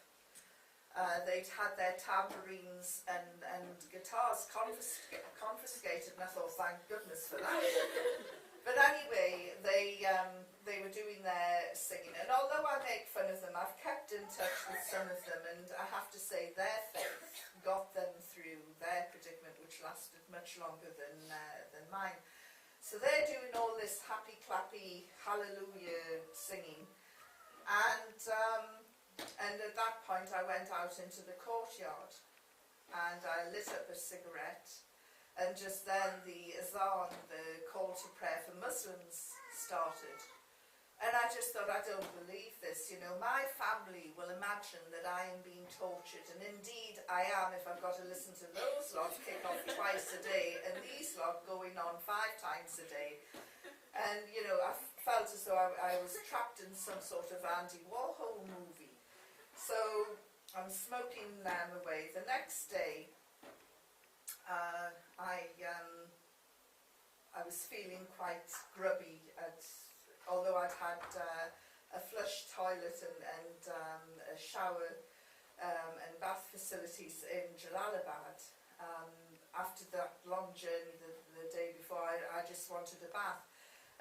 they'd had their tambourines and guitars confiscated, and I thought, thank goodness for that. But anyway, they were doing their singing, and although I make fun of them, I've kept in touch with some of them, and I have to say their faith got them through their predicament, which lasted much longer than mine. So they're doing all this happy clappy hallelujah singing, and at that point I went out into the courtyard and I lit up a cigarette, and just then the azan, the call to prayer for Muslims, started. And I just thought, I don't believe this, you know, my family will imagine that I am being tortured, and indeed I am if I've got to listen to those lot kick off twice a day and these lot going on 5 times a day. And, you know, I felt as though I was trapped in some sort of Andy Warhol movie. So I'm smoking them away. The next day, I was feeling quite grubby, although I'd had a flush toilet and a shower and bath facilities in Jalalabad. After that long journey the day before, I just wanted a bath.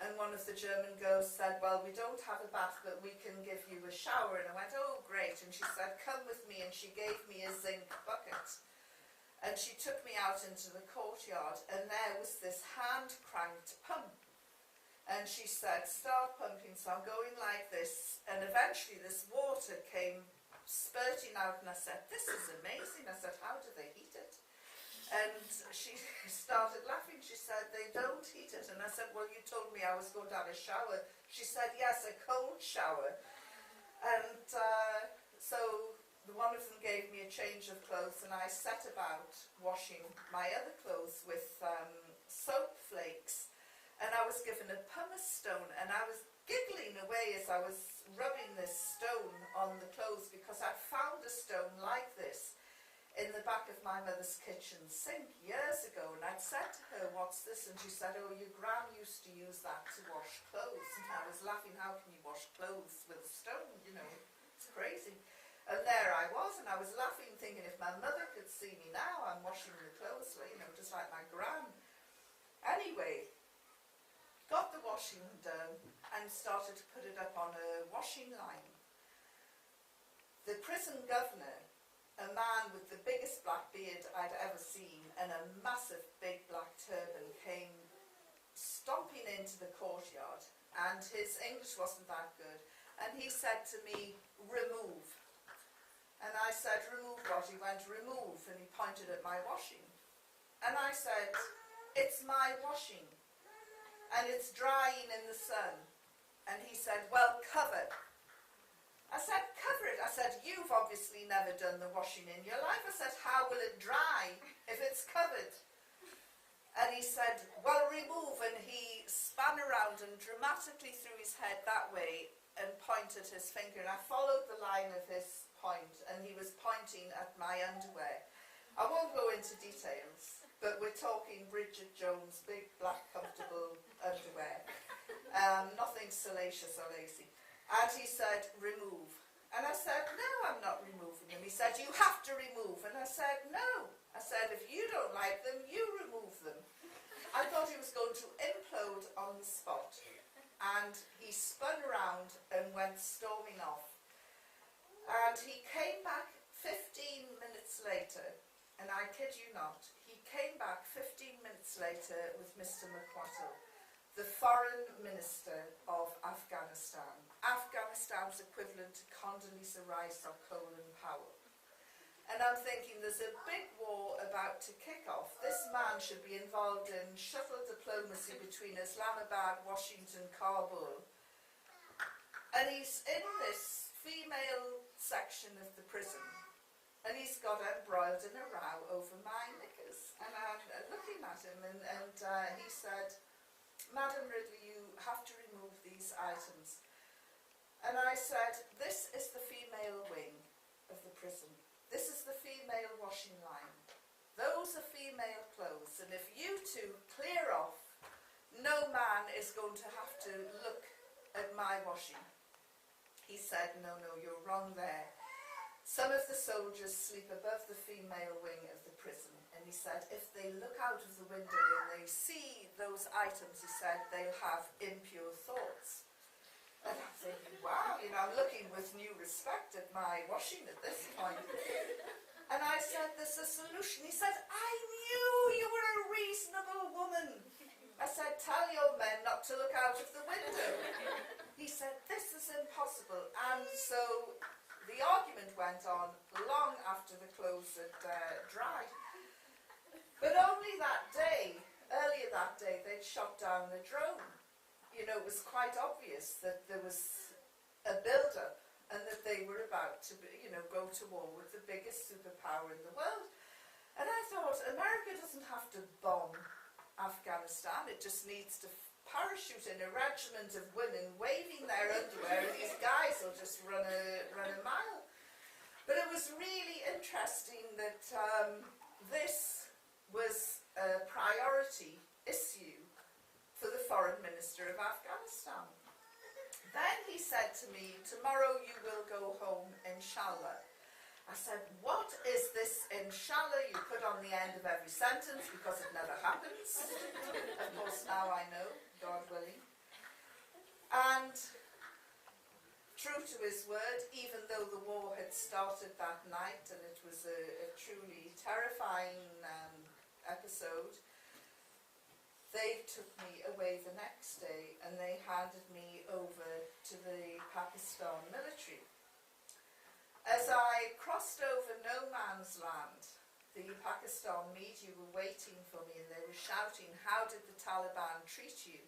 And one of the German girls said, well, we don't have a bath, but we can give you a shower. And I went, oh, great. And she said, come with me. And she gave me a zinc bucket. And she took me out into the courtyard, and there was this hand-cranked pump. And she said, start pumping. So I'm going like this. And eventually this water came spurting out, and I said, this is amazing. I said, how do they heat it? And she started laughing. She said, they don't heat it. And I said, well, you told me I was going to have a shower. She said, yes, a cold shower. And so one of them gave me a change of clothes, and I set about washing my other clothes with soap flakes. And I was given a pumice stone, and I was giggling away as I was rubbing this stone on the clothes, because I'd found a stone like this in the back of my mother's kitchen sink years ago, and I'd said to her, what's this? And she said, oh, your gran used to use that to wash clothes. And I was laughing, how can you wash clothes with a stone, you know, it's crazy. And there I was, and I was laughing, thinking, if my mother could see me now, I'm washing the clothes, you know, just like my gran. Anyway, got the washing done and started to put it up on a washing line. The prison governor, a man with the biggest black beard I'd ever seen and a massive big black turban, came stomping into the courtyard, and his English wasn't that good, and he said to me, remove. And I said, remove what? He went, remove, and he pointed at my washing. And I said, it's my washing, and it's drying in the sun. And he said, well, cover. I said, cover it. I said, you've obviously never done the washing in your life. I said, how will it dry if it's covered? And he said, well, remove. And he span around and dramatically threw his head that way and pointed his finger. And I followed the line of his point, and he was pointing at my underwear. I won't go into details, but we're talking Bridget Jones' big, black, comfortable underwear. Nothing salacious or lacy. And he said, remove. And I said, no, I'm not removing them. He said, you have to remove. And I said, no. I said, if you don't like them, you remove them. I thought he was going to implode on the spot. And he spun around and went storming off. And he came back 15 minutes later, and I kid you not, he came back 15 minutes later with Mr. McWattle, the foreign minister of Afghanistan. Afghanistan's equivalent to Condoleezza Rice or Colin Powell. And I'm thinking, there's a big war about to kick off. This man should be involved in shuttle diplomacy between Islamabad, Washington, Kabul. And he's in this female section of the prison, and he's got embroiled in a row over my knickers. And I'm looking at him, and he said, Madam Ridley, you items. And I said, this is the female wing of the prison. This is the female washing line. Those are female clothes, and if you two clear off, no man is going to have to look at my washing. He said, no, you're wrong there. Some of the soldiers sleep above the female wing of the prison, and he said, if they look out of the window and they see those items, he said, they'll have impure thoughts. And I'm thinking, wow, I'm looking with new respect at my washing at this point. And I said, there's a solution. He said, I knew you were a reasonable woman. I said, tell your men not to look out of the window. He said, this is impossible. And so the argument went on long after the clothes had dried. But only that day, earlier that day, they'd shot down a drone. It was quite obvious that there was a build-up and that they were about to, go to war with the biggest superpower in the world. And I thought, America doesn't have to bomb Afghanistan, it just needs to parachute in a regiment of women waving their underwear, and these guys will just run a mile. But it was really interesting that this was a priority issue for the foreign minister of Afghanistan. Then he said to me, tomorrow you will go home, inshallah. I said, what is this inshallah you put on the end of every sentence, because it never happens? Of course now I know, God willing. And true to his word, even though the war had started that night and it was a truly terrifying episode, they took me away the next day and they handed me over to the Pakistan military. As I crossed over no man's land, the Pakistan media were waiting for me and they were shouting, how did the Taliban treat you?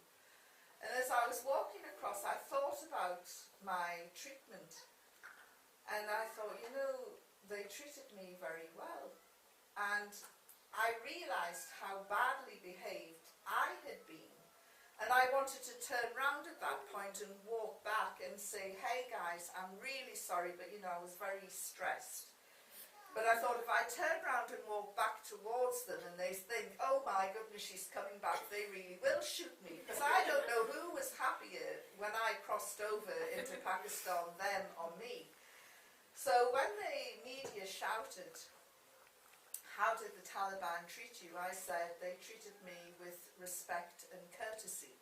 And as I was walking across, I thought about my treatment. And I thought, they treated me very well. And I realised how badly behaved I had been. And I wanted to turn round at that point and walk back and say, hey guys, I'm really sorry, but I was very stressed. But I thought if I turn round and walk back towards them and they think, oh my goodness, she's coming back, they really will shoot me. Because I don't know who was happier when I crossed over into Pakistan, them or me. So when the media shouted, how did the Taliban treat you? I said, they treated me with respect and courtesy.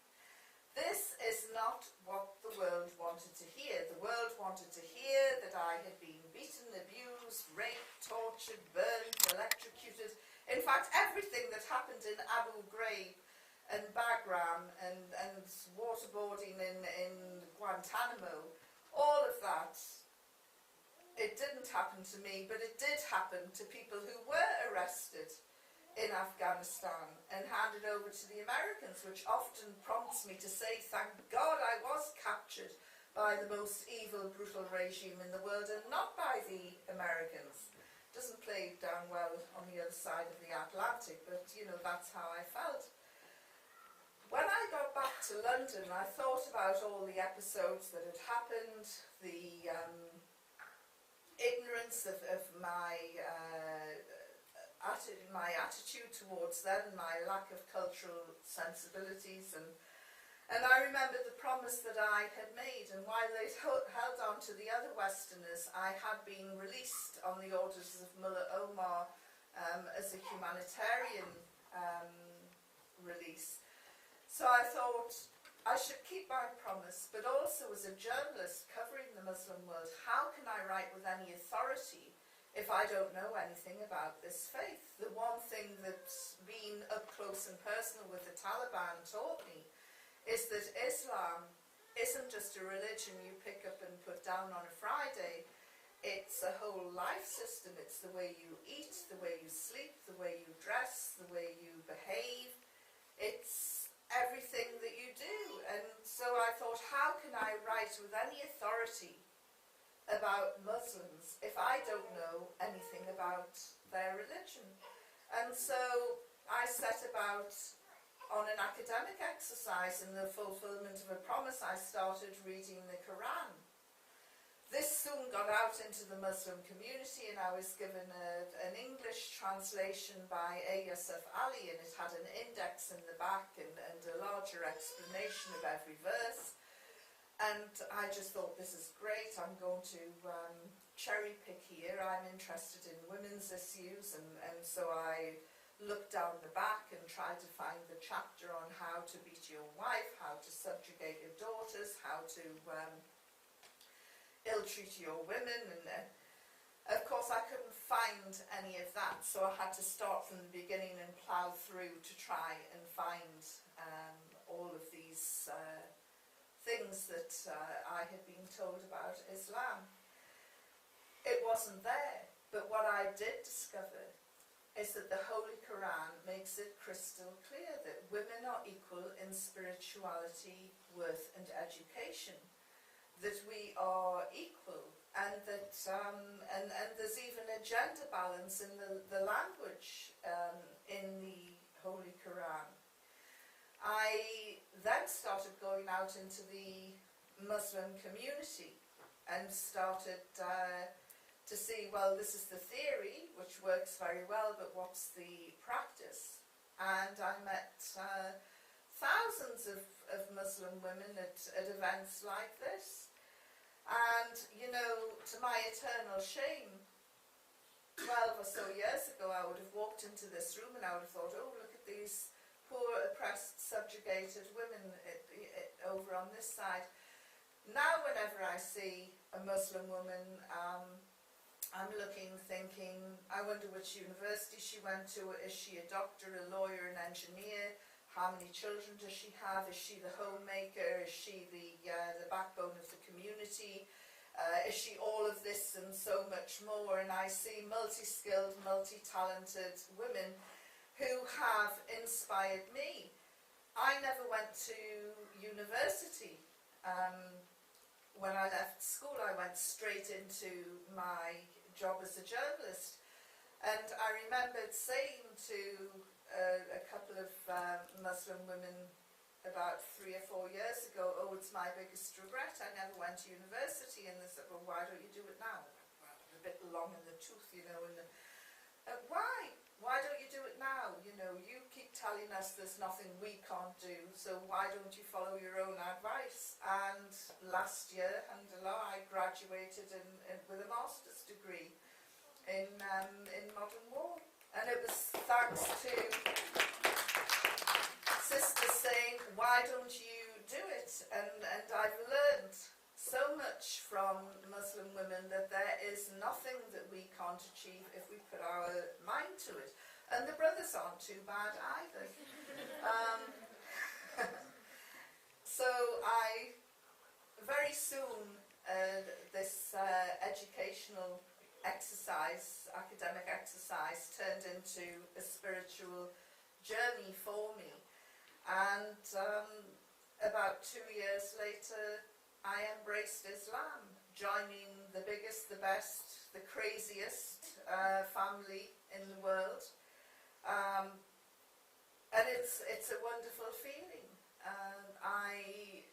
This is not what the world wanted to hear. The world wanted to hear that I had been beaten, abused, raped, tortured, burned, electrocuted. In fact, everything that happened in Abu Ghraib and Bagram and waterboarding in Guantanamo, all of that, it didn't happen to me, but it did happen to people who were arrested in Afghanistan and handed over to the Americans, which often prompts me to say, thank God I was captured by the most evil, brutal regime in the world and not by the Americans. Doesn't play down well on the other side of the Atlantic, but that's how I felt. When I got back to London, I thought about all the episodes that had happened, the ignorance of my attitude towards them, my lack of cultural sensibilities, and I remembered the promise that I had made, and while they held on to the other Westerners, I had been released on the orders of Mullah Omar as a humanitarian release. So I thought I should keep my promise, but also as a journalist covering the Muslim world, how can I write with any authority if I don't know anything about this faith? The one thing that's been up close and personal with the Taliban taught me is that Islam isn't just a religion you pick up and put down on a Friday. It's a whole life system. It's the way you eat, the way you sleep, the way you dress, the way you behave. It's everything that you do. And so I thought, how can I write with any authority about Muslims if I don't know anything about their religion? And so I set about on an academic exercise in the fulfillment of a promise, I started reading the Quran. This soon got out into the Muslim community, and I was given an English translation by A. Yusuf Ali, and it had an index in the back and a larger explanation of every verse. And I just thought, this is great, I'm going to cherry pick here. I'm interested in women's issues, and so I looked down the back and tried to find the chapter on how to beat your wife, how to subjugate your daughters, how to ill-treat your women, and of course I couldn't find any of that, so I had to start from the beginning and plough through to try and find all of these things that I had been told about Islam. It wasn't there, but what I did discover is that the Holy Quran makes it crystal clear that women are equal in spirituality, worth and education, that we are equal, and that and there's even a gender balance in the language in the Holy Quran. I then started going out into the Muslim community and started to see, well, this is the theory, which works very well, but what's the practice? And I met thousands of Muslim women at events like this. And, you know, to my eternal shame, 12 or so years ago, I would have walked into this room and I would have thought, oh, look at these poor, oppressed, subjugated women over on this side. Now, whenever I see a Muslim woman, I'm looking, thinking, I wonder which university she went to. Is she a doctor, a lawyer, an engineer? How many children does she have? Is she the homemaker? Is she the backbone of the community? Is she all of this and so much more? And I see multi-skilled, multi-talented women who have inspired me. I never went to university. When I left school, I went straight into my job as a journalist. And I remembered saying to a couple of Muslim women about 3 or 4 years ago, oh, it's my biggest regret, I never went to university. And they said, well, why don't you do it now? Well, a bit long in the tooth, you know. And why? Why don't you do it now? You know, you keep telling us there's nothing we can't do, so why don't you follow your own advice? And last year, alhamdulillah, I graduated with a master's degree in modern law. And it was thanks to sisters saying, why don't you do it? And I've learned so much from Muslim women that there is nothing that we can't achieve if we put our mind to it. And the brothers aren't too bad either. So I, very soon, this educational exercise, academic exercise, turned into a spiritual journey for me. And about 2 years later, I embraced Islam, joining the biggest, the best, the craziest family in the world. And it's a wonderful feeling. I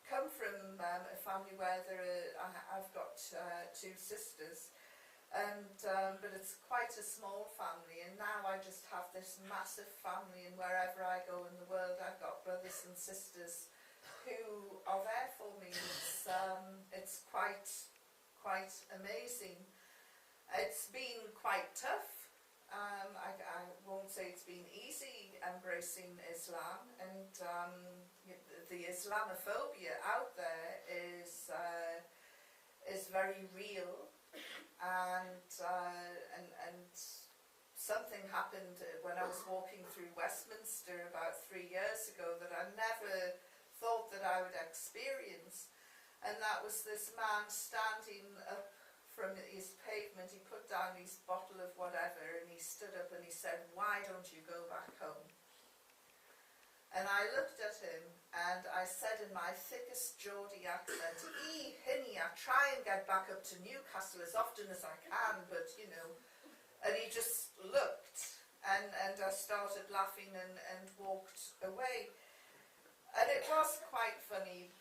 come from a family where I've got 2 sisters, but it's quite a small family, and now I just have this massive family, and wherever I go in the world I've got brothers and sisters who are there for me. It's quite amazing. It's been quite tough. I won't say it's been easy embracing Islam, and the Islamophobia out there is very real, and something happened when I was walking through Westminster about 3 years ago that I never thought that I would experience, and that was this man standing up from his pavement. He put down his bottle of whatever and he stood up and he said, why don't you go back home? And I looked at him and I said in my thickest Geordie accent, hinny, I try and get back up to Newcastle as often as I can, but you know. And he just looked, and I started laughing and walked away. And it was quite funny,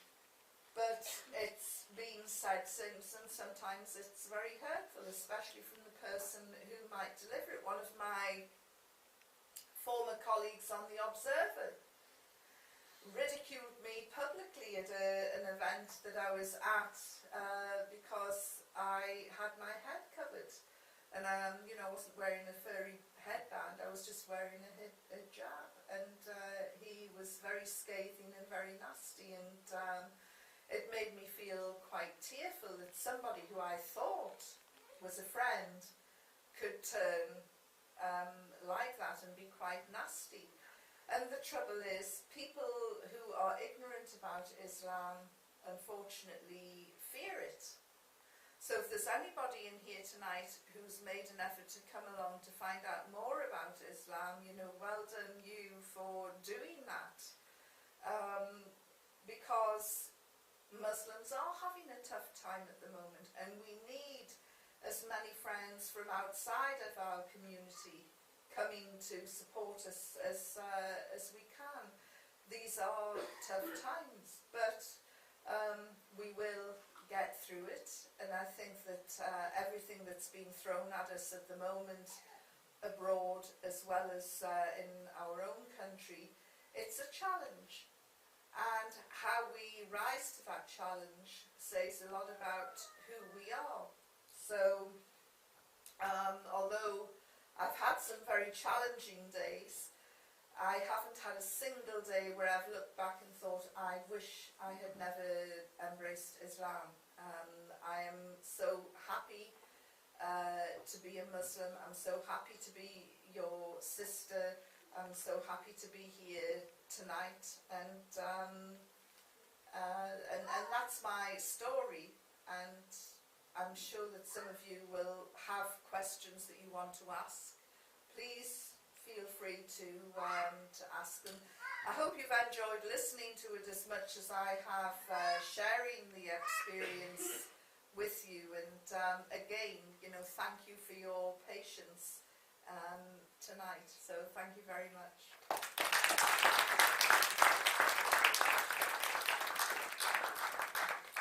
but it's been said since, and sometimes it's very hurtful, especially from the person who might deliver it. One of my former colleagues on the Observer ridiculed me publicly at an event that I was at because I had my head covered, and I wasn't wearing a furry headband. I was just wearing a hijab, and he was very scathing and very nasty, and it made me feel quite tearful that somebody who I thought was a friend could turn like that and be quite nasty. And the trouble is, people who are ignorant about Islam, unfortunately, fear it. So if there's anybody in here tonight who's made an effort to come along to find out more about Islam, well done you for doing that. Because Muslims are having a tough time at the moment, and we need as many friends from outside of our community coming to support us as we can. These are tough times, but we will get through it, and I think that everything that's being thrown at us at the moment, abroad as well as in our own country, it's a challenge, and how we rise to that challenge says a lot about who we are. So although I've had some very challenging days, I haven't had a single day where I've looked back and thought, I wish I had never embraced Islam. I am so happy to be a Muslim. I'm so happy to be your sister. I'm so happy to be here tonight. And that's my story. And I'm sure that some of you will have questions that you want to ask. Please feel free to ask them. I hope you've enjoyed listening to it as much as I have sharing the experience with you. And again, thank you for your patience tonight. So thank you very much.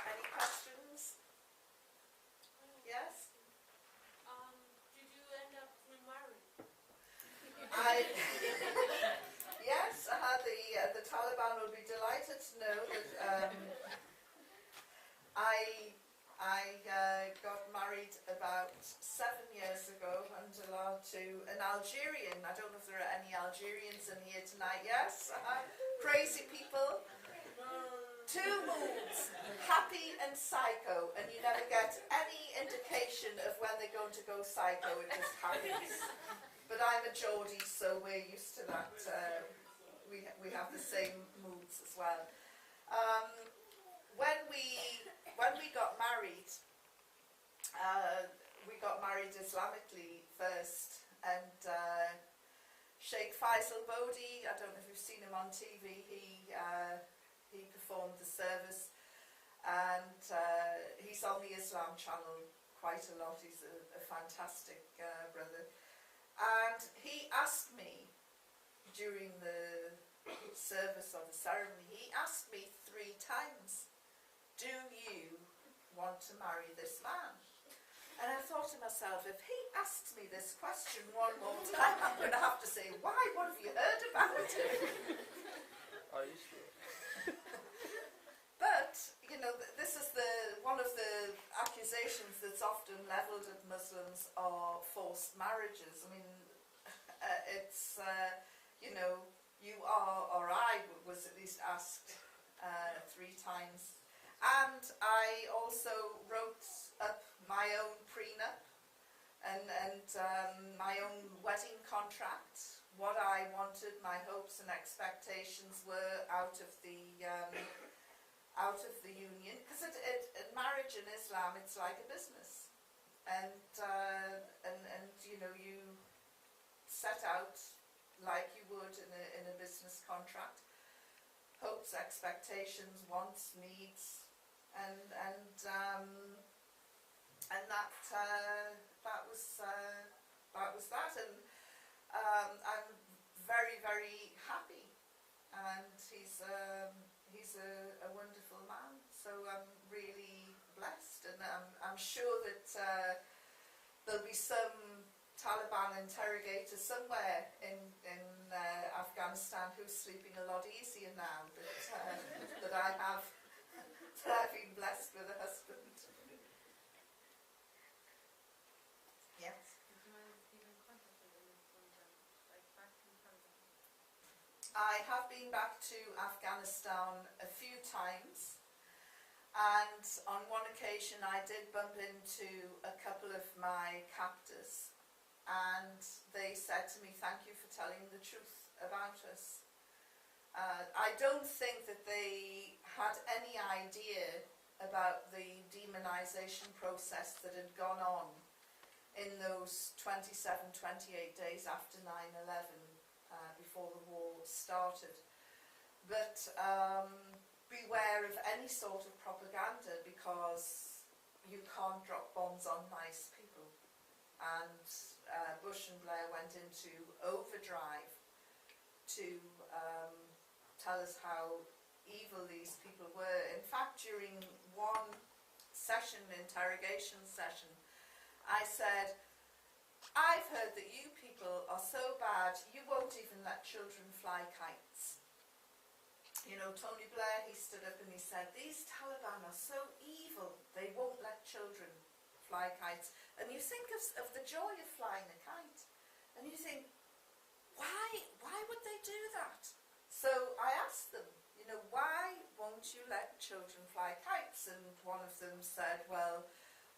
Any questions? Yes? Did you end up remarried? Yes, the Taliban will be delighted to know that I got married about 7 years ago to an Algerian. I don't know if there are any Algerians in here tonight. Yes? Crazy people. 2 moods, happy and psycho, and you never get any indication of when they're going to go psycho. It just happens. But I'm a Geordie, so we're used to that. We have the same moods as well. When we got married Islamically first, and Sheikh Faisal Bodi, I don't know if you've seen him on TV, he performed the service, and he's on the Islam channel quite a lot. He's a fantastic brother. And he asked me during the service or the ceremony, he asked me 3 times, do you want to marry this man? And I thought to myself, if he asks me this question one more time, I'm going to have to say, why? What have you heard about him? Are you sure? But, this is one of the accusations that's often levelled at Muslims are forced marriages. I mean, it's, you are, or I was at least asked 3 times. And I also wrote up my own prenup and my own wedding contract, what I wanted, my hopes and expectations were out of the union, because marriage in Islam, it's like a business, and you set out like you would in a business contract, hopes, expectations, wants, needs, and that was that. And I'm very, very happy, and he's a wonderful man. So I'm really blessed, and I'm sure that there'll be some Taliban interrogator somewhere in Afghanistan who's sleeping a lot easier now that I have that I've been blessed with a husband. Yes. Did you manage to keep in contact with them from them, like back in Taliban? I have been back to Afghanistan a few times, and on one occasion I did bump into a couple of my captors, and they said to me, "Thank you for telling the truth about us." I don't think that they had any idea about the demonisation process that had gone on in those 27, 28 days after 9/11, before the war started. But beware of any sort of propaganda, because you can't drop bombs on nice people. And Bush and Blair went into overdrive to tell us how evil these people were. In fact, during one interrogation session, I said, "I've heard that you people are so bad you won't even let children fly kites." You know, Tony Blair, he stood up and he said, "These Taliban are so evil, they won't let children fly kites." And you think of the joy of flying a kite, and you think, why would they do that? So I asked them, you know, why won't you let children fly kites? And one of them said, "Well,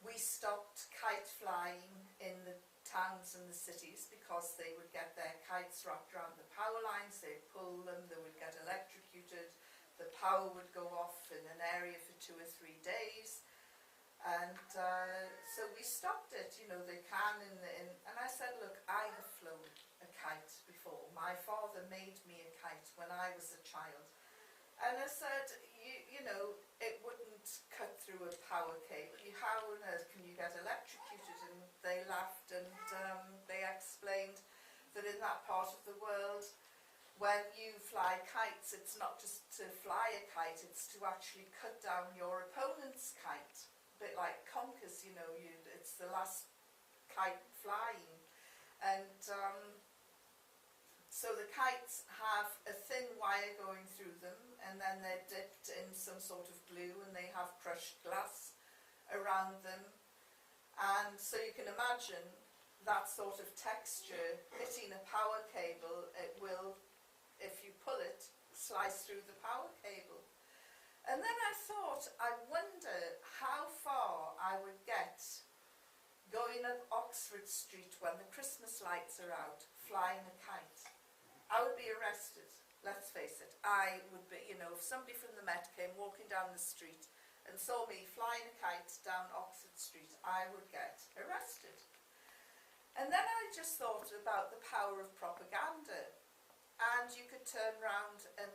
we stopped kite flying in the towns and the cities because they would get their kites wrapped around the power lines, they'd pull them, they would get electrocuted, the power would go off in an area for 2 or 3 days. And so we stopped it, you know, they can and I said, look, I have flown a kite before. My father made me a kite when I was a child. And I said, you know, it wouldn't cut through a power cable. How on earth can you get electrocuted?" And they laughed, and they explained that in that part of the world, when you fly kites, it's not just to fly a kite, it's to actually cut down your opponent's kite. A bit like conkers, you know, it's the last kite flying. And so the kites have a thin wire going through them, and then they're dipped in some sort of glue, and they have crushed glass around them. And so you can imagine that sort of texture hitting a power cable. It will, if you pull it, slice through the power cable. And then I thought, I wonder how far I would get going up Oxford Street when the Christmas lights are out, flying a kite. I would be arrested, let's face it. I would be, you know, if somebody from the Met came walking down the street and saw me flying a kite down Oxford Street, I would get arrested. And then I just thought about the power of propaganda. And you could turn round and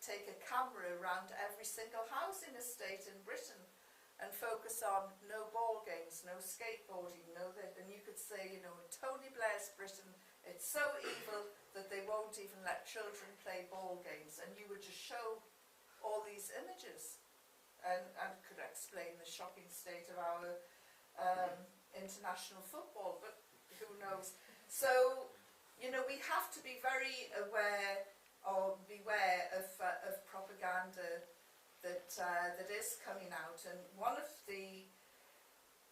take a camera around every single housing estate in Britain and focus on no ball games, no skateboarding, no that. And you could say, you know, Tony Blair's Britain, it's so evil that they won't even let children play ball games. And you would just show all these images and could explain the shocking state of our international football, but who knows. So, you know, we have to be very aware or beware of propaganda that is coming out. And one of the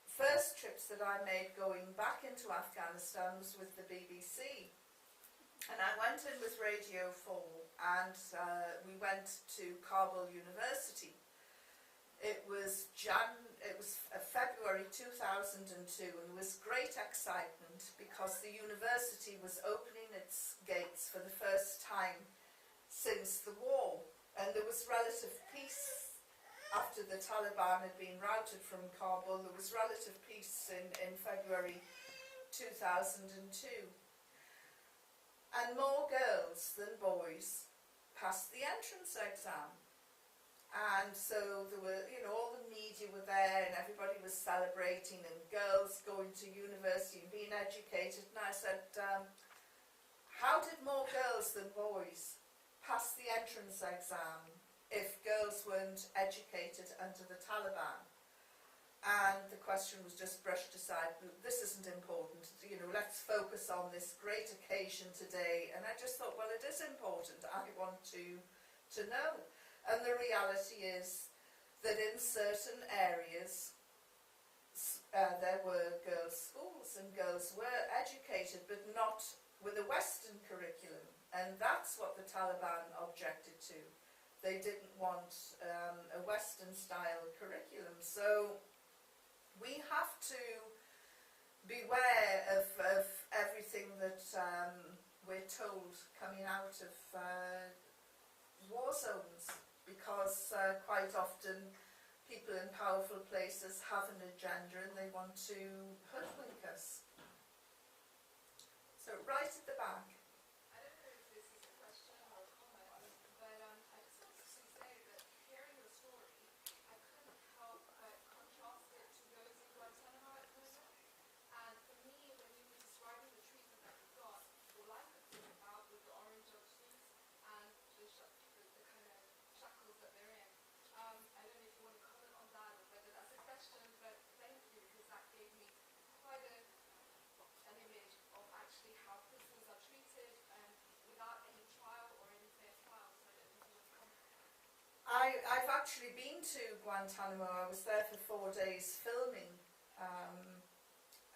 first trips that I made going back into Afghanistan was with the BBC. And I went in with Radio 4, and we went to Kabul University. It was February 2002, and there was great excitement because the university was opening its gates for the first time since the war, and there was relative peace after the Taliban had been routed from Kabul. There was relative peace in February 2002, and more girls than boys passed the entrance exam. And so there were, you know, all the media were there and everybody was celebrating, and girls going to university and being educated. And I said, how did more girls than boys pass the entrance exam if girls weren't educated under the Taliban? And the question was just brushed aside. This isn't important, you know, let's focus on this great occasion today. And I just thought, well, it is important. I want to know. And the reality is that in certain areas there were girls' schools and girls were educated, but not with a Western curriculum. And that's what the Taliban objected to. They didn't want a Western-style curriculum. So we have to beware of everything that we're told coming out of war zones, because quite often people in powerful places have an agenda and they want to hoodwink us. So right at the back. I don't know if this is a question or a comment, but I just wanted to say that hearing your story, I couldn't help but contrast it to those in Guantanamo at the moment. And for me, when you were describing the treatment that you got, all I could think about was the orange jumpsuits and the kind of shackles that they're in. I don't know if you want to comment on that or whether that's a question, but thank you, because that gave me quite an image of actually how prisoners are treated without any trial or any fair trial. So I don't know if you want to comment on that. I've actually been to Guantanamo. I was there for 4 days filming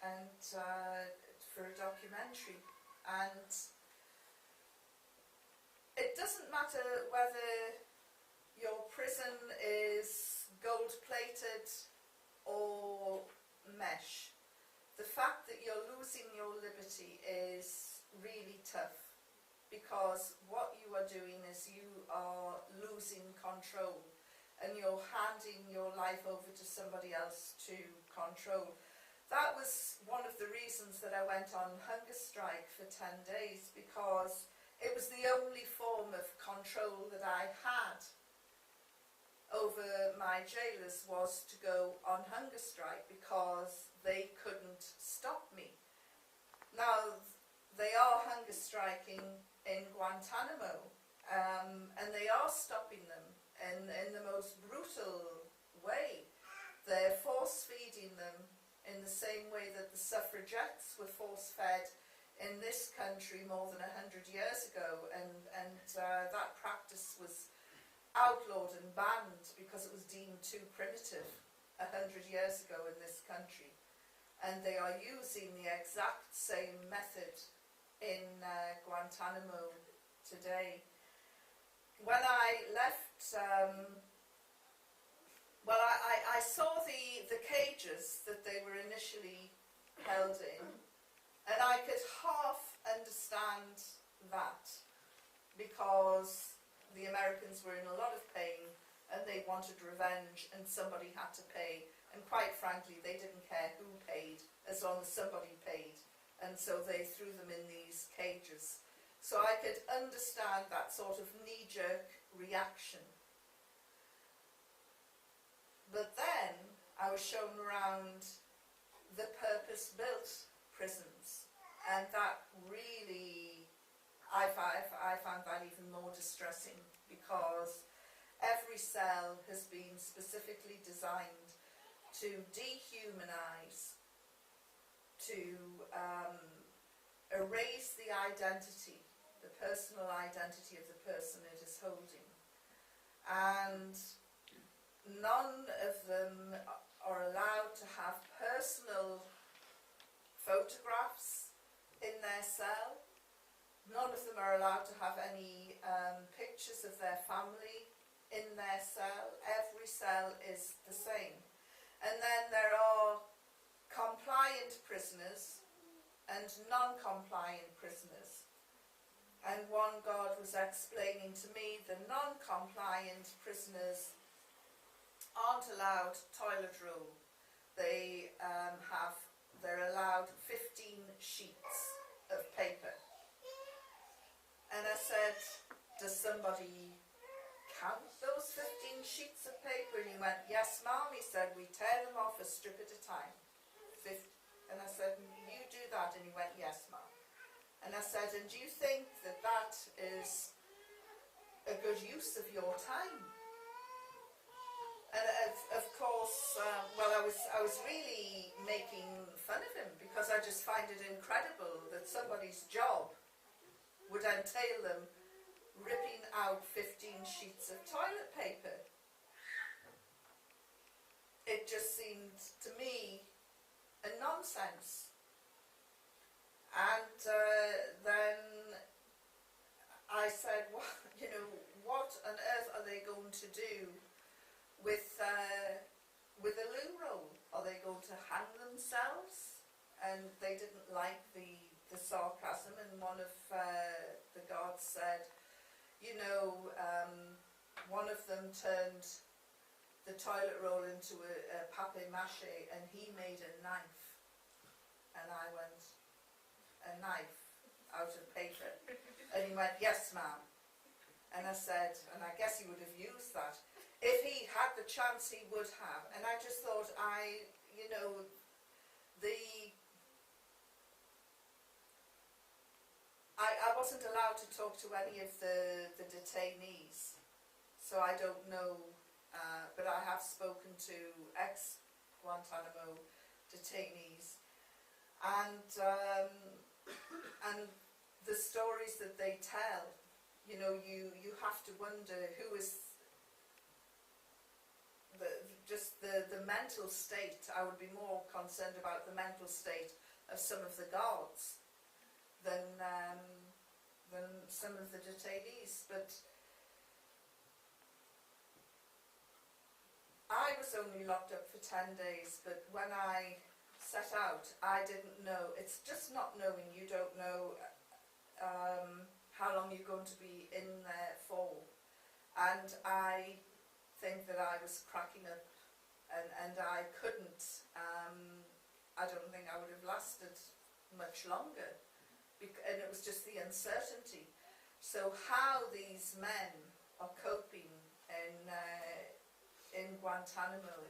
and for a documentary. And it doesn't matter whether your prison is gold-plated or mesh. The fact that you're losing your liberty is really tough, because what you are doing is you are losing control and you're handing your life over to somebody else to control. That was one of the reasons that I went on hunger strike for 10 days, because it was the only form of control that I had over my jailers, was to go on hunger strike, because they couldn't stop me. Now, they are hunger striking in Guantanamo, and they are stopping them in the most brutal way. They're force-feeding them in the same way that the suffragettes were force-fed in this country more than 100 years ago, and that practice was outlawed and banned because it was deemed too primitive 100 years ago in this country. And they are using the exact same method in Guantanamo today. When I left, I saw the cages that they were initially held in, and I could half understand that, because the Americans were in a lot of pain and they wanted revenge, and somebody had to pay. And quite frankly, they didn't care who paid, as long as somebody paid. And so they threw them in these cages. So I could understand that sort of knee-jerk reaction. But then I was shown around the purpose-built prisons, and that really, I found that even more distressing, because every cell has been specifically designed to dehumanize, to erase the identity, the personal identity of the person it is holding. And none of them are allowed to have personal photographs in their cell. None of them are allowed to have any pictures of their family in their cell. Every cell is the same. And then there are compliant prisoners and non-compliant prisoners. And one guard was explaining to me the non-compliant prisoners aren't allowed toilet roll. They're allowed 15 sheets of paper. And I said, does somebody count those 15 sheets of paper? And he went, yes, Mum. He said, we tear them off a strip at a time. And I said, you do that? And he went, yes, Mum. And I said, and do you think that that is a good use of your time? And of course, well, I was really making fun of him because I just find it incredible that somebody's job would entail them ripping out 15 sheets of toilet paper. It just seemed to me a nonsense. And then I said, well, you know, what on earth are they going to do with a loo roll? Are they going to hang themselves? And they didn't like the sarcasm, and one of the guards said, you know, one of them turned the toilet roll into a papier-mâché and he made a knife. And I went, a knife out of paper? And he went, yes, ma'am. And I said, and I guess he would have used that. If he had the chance, he would have. And I just thought, you know, I wasn't allowed to talk to any of the detainees, so I don't know, but I have spoken to ex-Guantanamo detainees, and the stories that they tell, you know, you have to wonder who is the mental state. I would be more concerned about the mental state of some of the guards than some of the detainees. But I was only locked up for 10 days, but when I set out, I didn't know. It's just not knowing. You don't know how long you're going to be in there for. And I think that I was cracking up, and I couldn't, I don't think I would have lasted much longer, and it was just the uncertainty. So how these men are coping in Guantanamo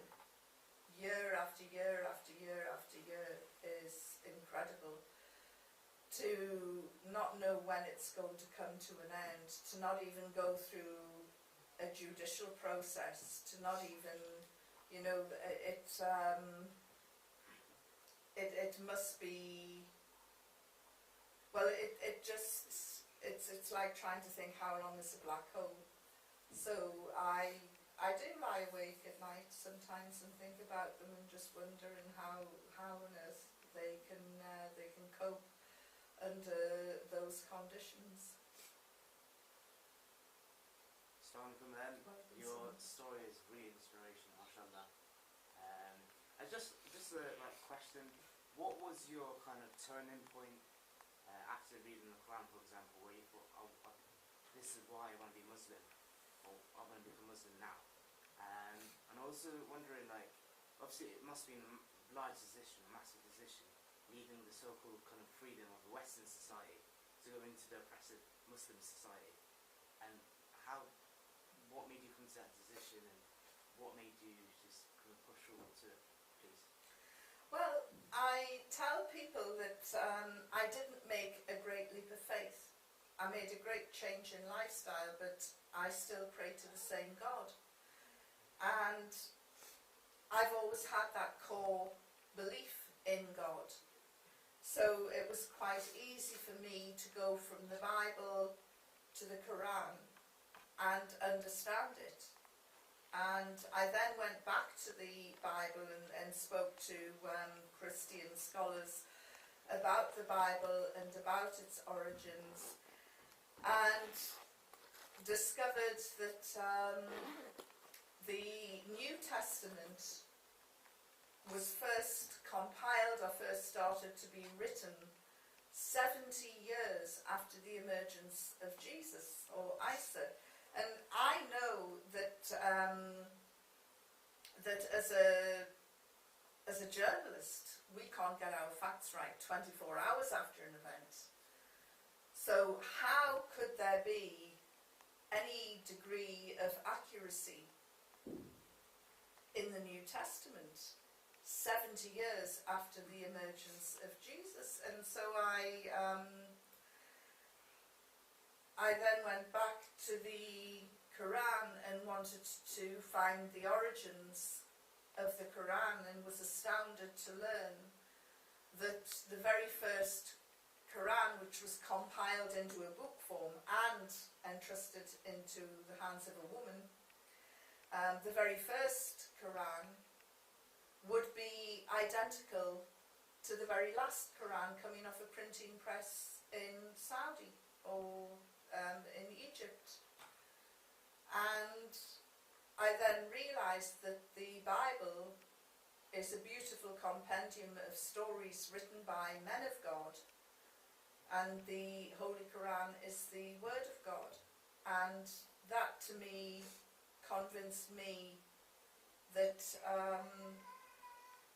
year after year after year after year is incredible. To not know when it's going to come to an end, to not even go through a judicial process, to not even, you know, it must be, well, it's like trying to think how long is a black hole. So I do lie awake at night sometimes and think about them and just wonder how on earth they can cope under those conditions. Starting from your story is really inspirational, mashallah. And just a question, what was your kind of turning point after reading the Quran, for example, where you thought, this is why I want to be Muslim, or I want to become Muslim now? And also wondering, obviously it must be a large decision, a massive decision, leaving the so-called kind of freedom of the Western society to go into the oppressive Muslim society. And what made you come to that decision, and what made you just kind of push forward to it, please? Well, I tell people that I didn't make a great leap of faith. I made a great change in lifestyle, but I still pray to the same God. And I've always had that core belief in God. So it was quite easy for me to go from the Bible to the Quran and understand it. And I then went back to the Bible and spoke to Christian scholars about the Bible and about its origins, and discovered that the New Testament was first compiled or first started to be written 70 years after the emergence of Jesus, or Isa. And I know that that as a journalist, we can't get our facts right 24 hours after an event. So how could there be any degree of accuracy in the New Testament 70 years after the emergence of Jesus? And so I I then went back to the Quran and wanted to find the origins of the Quran, and was astounded to learn that the very first Quran, which was compiled into a book form and entrusted into the hands of a woman, the very first Quran would be identical to the very last Quran coming off a printing press in Saudi or in Egypt. And I then realised that the Bible is a beautiful compendium of stories written by men of God, and the Holy Quran is the Word of God. And that to me convinced me that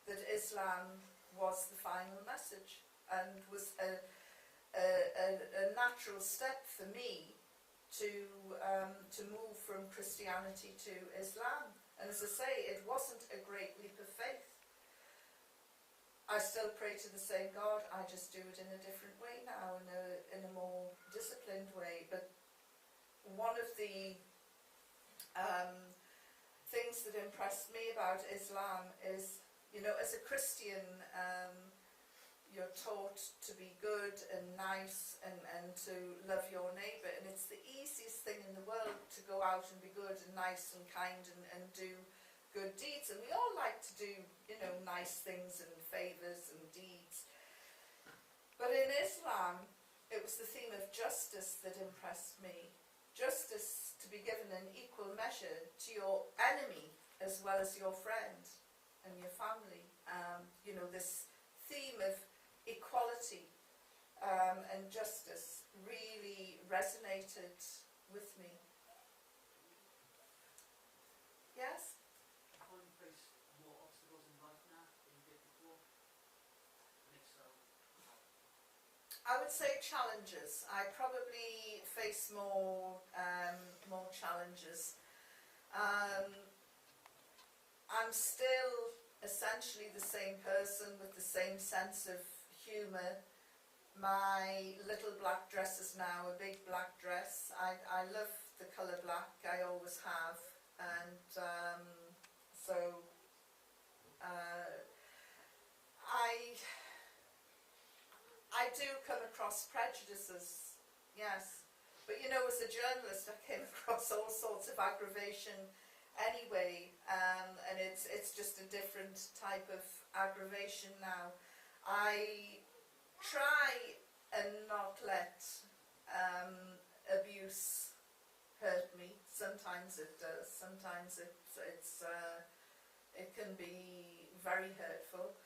that Islam was the final message, and was a natural step for me to move from Christianity to Islam. And as I say, it wasn't a great leap of faith. I still pray to the same God, I just do it in a different way now, in a more disciplined way. But one of the things that impressed me about Islam is, you know, as a Christian, you're taught to be good and nice and to love your neighbour, and it's the easiest thing in the world to go out and be good and nice and kind and do good deeds, and we all like to do, you know, nice things and favours and deeds. But in Islam, it was the theme of justice that impressed me. Justice to be given in equal measure to your enemy as well as your friend and your family. You know, this theme of equality and justice really resonated with me. Yes? Have you faced more obstacles in life now than you did before? And if so, how? I would say challenges. I probably face more challenges. I'm still essentially the same person with the same sense of humour. My little black dress is now a big black dress. I love the colour black, I always have, and I do come across prejudices, yes, but you know, as a journalist I came across all sorts of aggravation anyway, and it's just a different type of aggravation now. I try and not let abuse hurt me. Sometimes it does. Sometimes it can be very hurtful.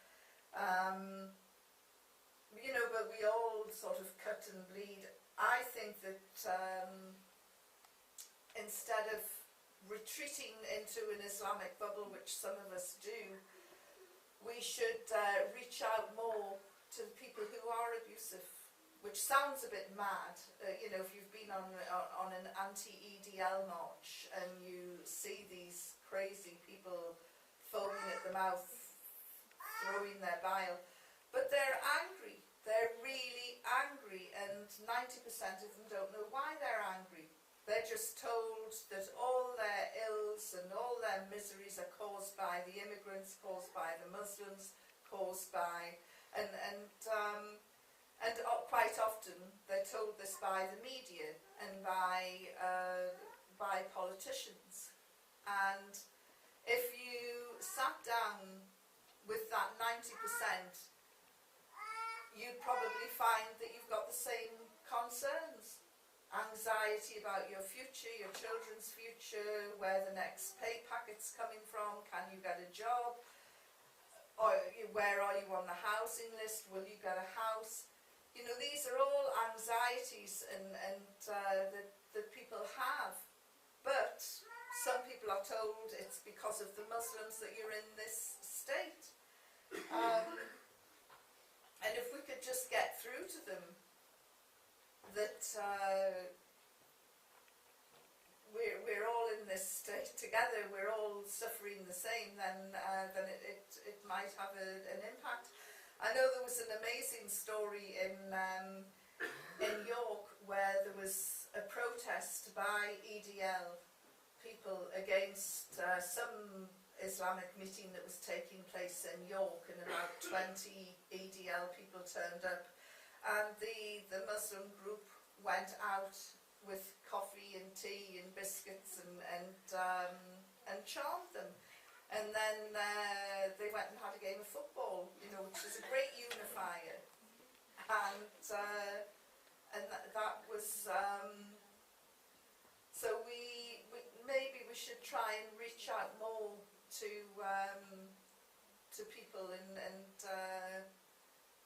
You know, but we all sort of cut and bleed. I think that instead of retreating into an Islamic bubble, which some of us do, we should reach out more to the people who are abusive, which sounds a bit mad. You know, if you've been on an anti-EDL march and you see these crazy people foaming at the mouth, throwing their bile, but they're angry. They're really angry, and 90% of them don't know why they're angry. They're just told that all their ills and all their miseries are caused by the immigrants, caused by the Muslims, caused by, and quite often they're told this by the media and by politicians. And if you sat down with that 90%, you'd probably find that you've got the same concerns. Anxiety about your future, your children's future, where the next pay packet's coming from, can you get a job, or where are you on the housing list, will you get a house? You know, these are all anxieties that people have, but some people are told it's because of the Muslims that you're in this state. And if we could just get through to them that we're all in this state together, we're all suffering the same, then it might have an impact. I know there was an amazing story in York where there was a protest by EDL people against some Islamic meeting that was taking place in York, and about 20 EDL people turned up, and the Muslim group went out with coffee and tea and biscuits and charmed them. And then they went and had a game of football, you know, which is a great unifier. And that was so we maybe we should try and reach out more to people and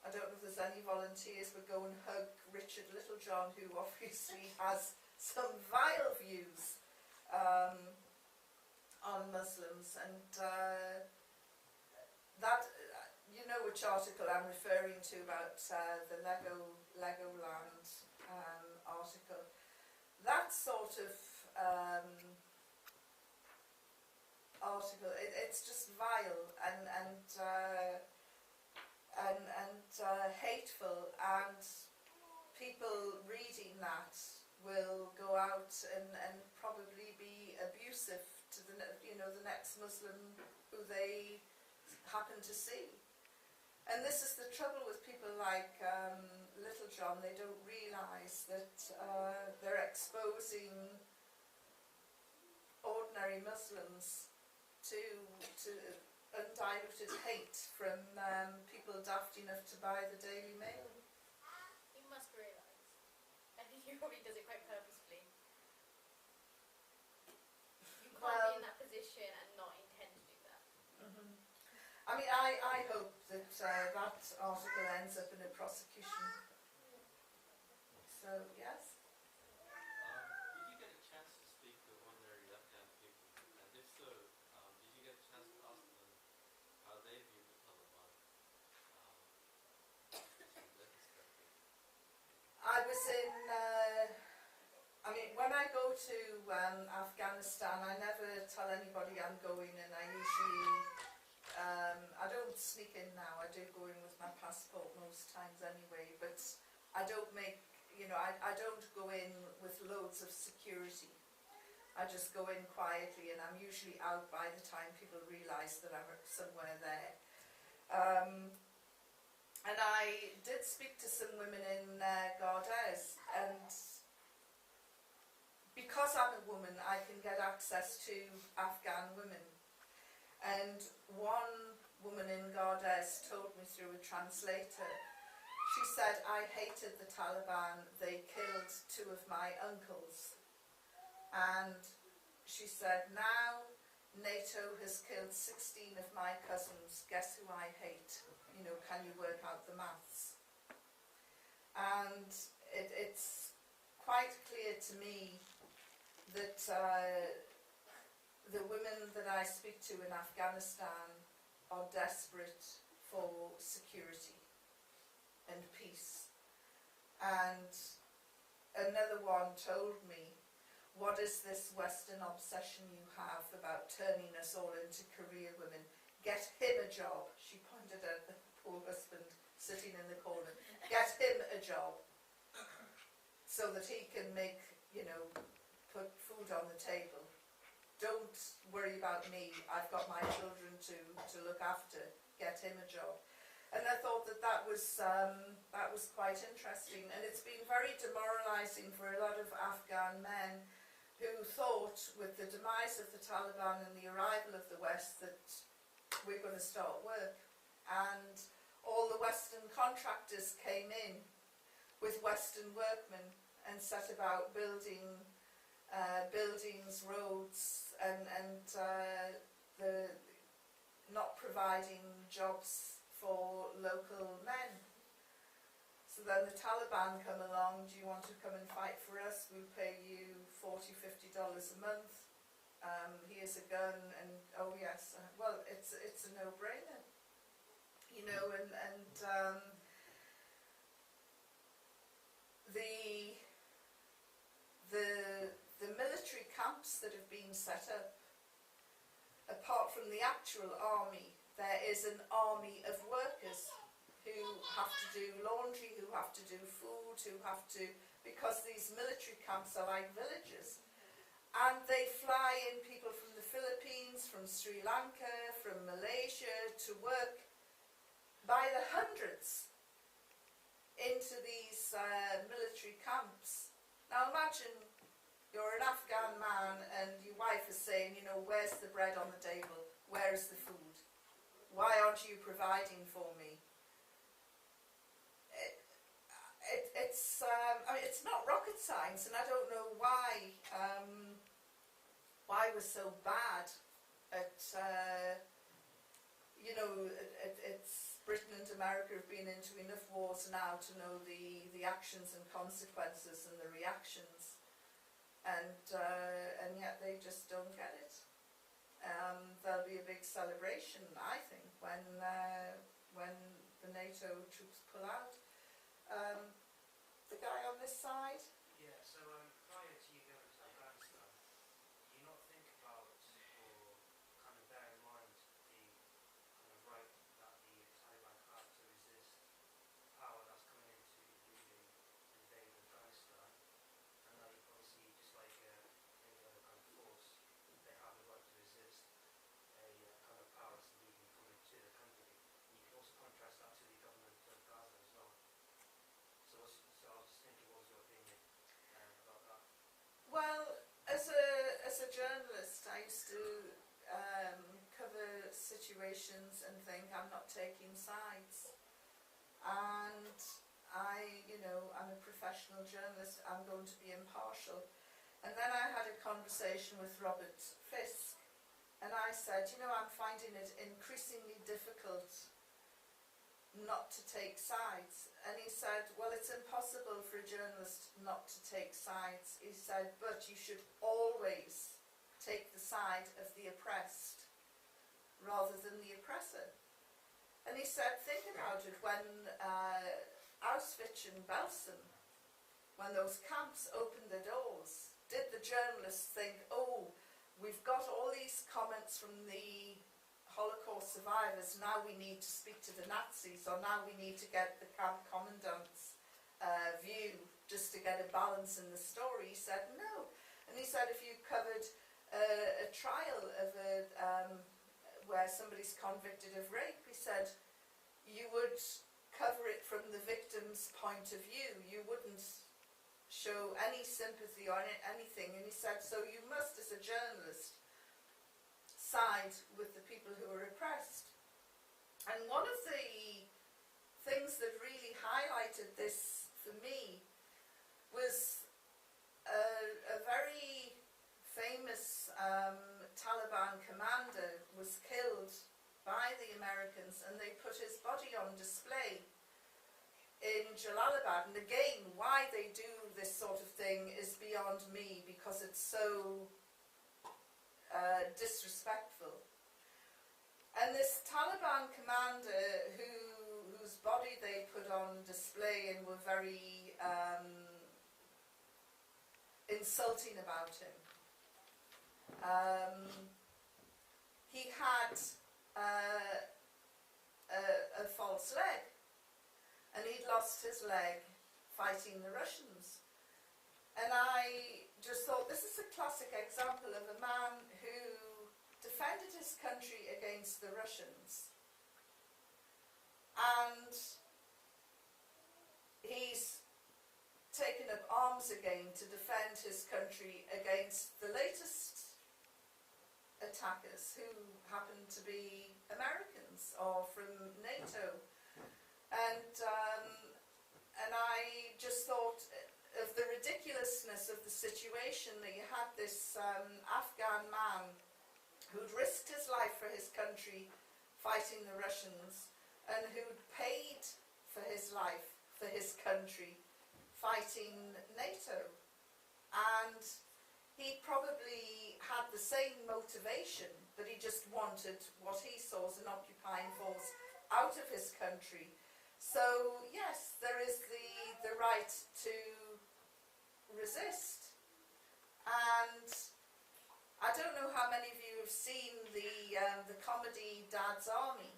I don't know if there's any volunteers, but go and hug Richard Littlejohn, who obviously has some vile views on Muslims, and that, you know which article I'm referring to about the Legoland article. That sort of article, it's just vile and hateful, and people reading that will go out and probably be abusive to the next Muslim who they happen to see. And this is the trouble with people like Littlejohn. They don't realise that they're exposing ordinary Muslims to undiluted hate from people daft enough to buy the Daily Mail. You must realise, I think he probably does it quite purposefully. You can't be in that position and not intend to do that. Mm-hmm. I mean, I hope that that article ends up in a prosecution. So, yes? Did you get a chance to speak to ordinary Afghan people? And if so, did you get a chance to ask them how they view the Taliban? From their perspective? I was in, I mean, when I go to Afghanistan, I never tell anybody I'm going, and I usually, I don't sneak in now. I do go in with my passport most times anyway, but I don't make, I don't go in with loads of security. I just go in quietly, and I'm usually out by the time people realise that I'm somewhere there. And I did speak to some women in Gardes, and because I'm a woman, I can get access to Afghan women. And one woman in Gardes told me through a translator, she said, I hated the Taliban, they killed 2 of my uncles. And she said, now NATO has killed 16 of my cousins, guess who I hate? Can you work out the maths? And it's quite clear to me that the women that I speak to in Afghanistan are desperate for security and peace. And another one told me, what is this Western obsession you have about turning us all into career women? Get him a job. She pointed at the poor husband sitting in the corner. Get him a job so that he can make, put food on the table. Don't worry about me. I've got my children to look after. Get him a job. And I thought that was quite interesting. And it's been very demoralising for a lot of Afghan men who thought, with the demise of the Taliban and the arrival of the West, that we're going to start work. And all the Western contractors came in with Western workmen and set about building buildings, roads, and not providing jobs for local men. So then the Taliban come along, do you want to come and fight for us? We'll pay you $40, $50 a month. Here's a gun, and oh yes, well, it's a no-brainer, and the military camps that have been set up, apart from the actual army, there is an army of workers who have to do laundry, who have to do food, who have to because these military camps are like villages. And they fly in people from the Philippines, from Sri Lanka, from Malaysia to work by the hundreds into these military camps. Now imagine you're an Afghan man and your wife is saying, you know, where's the bread on the table? Where is the food? Why aren't you providing for me? I mean, it's not rocket science, and I don't know why we're so bad at, you know, it's Britain and America have been into enough wars now to know the actions and consequences and the reactions, and yet they just don't get it. There'll be a big celebration, I think, when the NATO troops pull out. The guy on this side? Yeah, so prior to you going to Afghanistan, do you not think about or kind of bear in mind the kind of right that the Taliban have to resist power that's coming in to really invade Afghanistan? And that obviously, just like any other kind of force, they have the right to resist a kind of power that's leading coming to the country. And you can also contrast that to the government of Gaza as well. So I was just thinking, what was your opinion about that? Well, as a journalist, I used to cover situations and think I'm not taking sides. And I'm a professional journalist, I'm going to be impartial. And then I had a conversation with Robert Fisk, and I said, you know, I'm finding it increasingly difficult not to take sides. And he said, well, it's impossible for a journalist not to take sides. He said, but you should always take the side of the oppressed rather than the oppressor. And he said, think about it, when Auschwitz and Belsen, when those camps opened their doors, did the journalists think, oh, we've got all these comments from the Holocaust survivors, now we need to speak to the Nazis, or now we need to get the camp commandant's view just to get a balance in the story? He said no. And he said if you covered a trial of where somebody's convicted of rape, he said you would cover it from the victim's point of view. You wouldn't show any sympathy or anything. And he said, so you must, as a journalist, side with the people who are oppressed. And one of the things that really highlighted this for me was a very famous Taliban commander was killed by the Americans, and they put his body on display in Jalalabad. And again, why they do this sort of thing is beyond me, because it's so disrespectful. And this Taliban commander whose body they put on display and were very insulting about him, he had a false leg, and he'd lost his leg fighting the Russians. And I just thought, this is a classic example of a man who defended his country against the Russians, and he's taken up arms again to defend his country against the latest attackers, who happen to be Americans or from NATO. And I just thought of the ridiculousness of the situation, that you had this Afghan man who'd risked his life for his country fighting the Russians, and who'd paid for his life for his country fighting NATO. And he probably had the same motivation, but he just wanted what he saw as an occupying force out of his country. So yes, there is the right to resist. And I don't know how many of you have seen the comedy Dad's Army,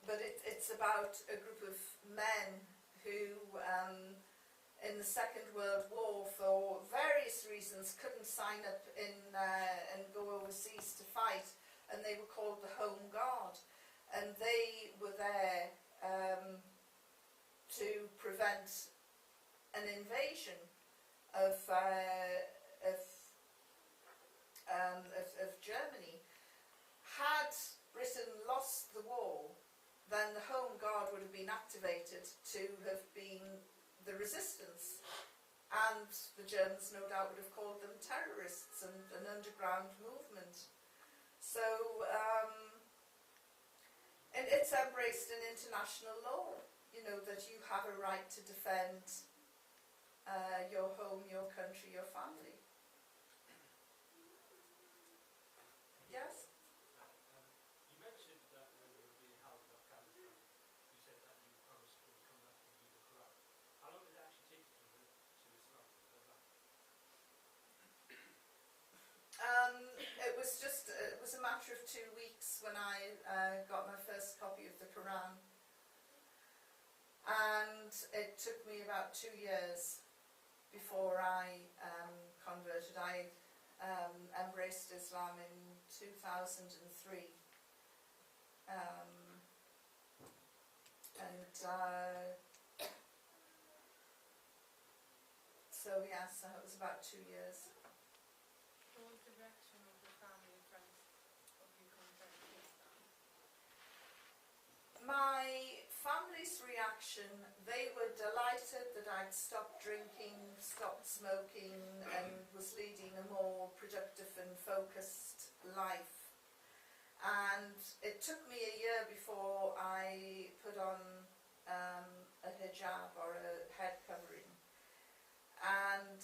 but it's about a group of men who in the Second World War for various reasons couldn't sign up in and go overseas to fight, and they were called the Home Guard, and they were there to prevent an invasion of Germany. Had Britain lost the war, then the Home Guard would have been activated to have been the resistance, and the Germans no doubt would have called them terrorists and an underground movement. So and it's embraced in international law, you know, that you have a right to defend your home, your country, your family. Yes? You mentioned that when you were being held in Afghanistan, you said that you promised to come back and read the Quran. How long did it actually take you to Islam to go back? It was a matter of 2 weeks when I got my first copy of the Quran, and it took me about 2 years before I converted. I embraced Islam in 2003, so yes, it was about 2 years. What was the reaction of the family and friends of you converting to Islam? My family's reaction, they were delighted that I'd stopped drinking, stopped smoking, and was leading a more productive and focused life. And it took me a year before I put on a hijab or a head covering. And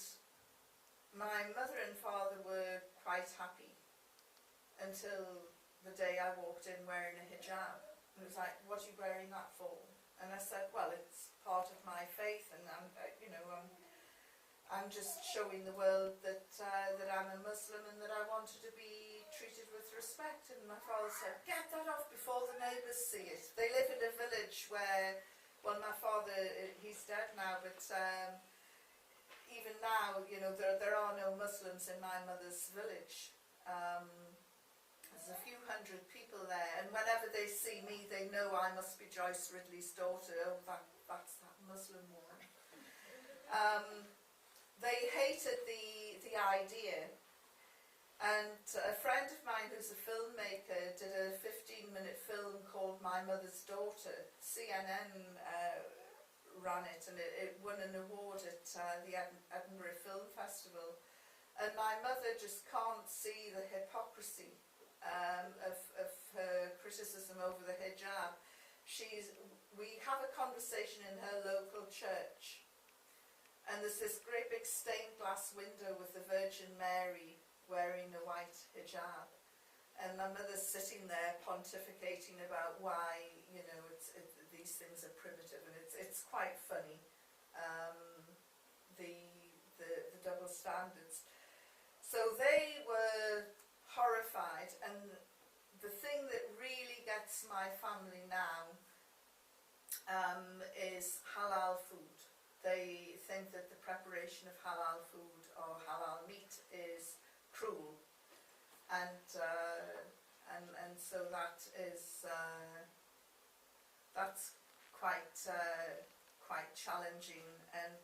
my mother and father were quite happy until the day I walked in wearing a hijab. And it was like, what are you wearing that for? And I said, well, it's part of my faith, and I'm just showing the world that I'm a Muslim and that I wanted to be treated with respect. And my father said, get that off before the neighbours see it. They live in a village where, well, my father, he's dead now, but even now, you know, there are no Muslims in my mother's village. There's a few hundred people there, and whenever they see me, they know I must be Joyce Ridley's daughter. Oh, that's that Muslim woman. They hated the idea, and a friend of mine who's a filmmaker did a 15-minute film called My Mother's Daughter. CNN ran it, and it won an award at the Edinburgh Film Festival. And my mother just can't see the hypocrisy of her criticism over the hijab. We have a conversation in her local church, and there's this great big stained glass window with the Virgin Mary wearing a white hijab, and my mother's sitting there pontificating about why, you know, these things are primitive, and it's quite funny, the double standards. So they were horrified, and the thing that really gets my family now is halal food. They think that the preparation of halal food or halal meat is cruel, and so that is that's quite challenging, and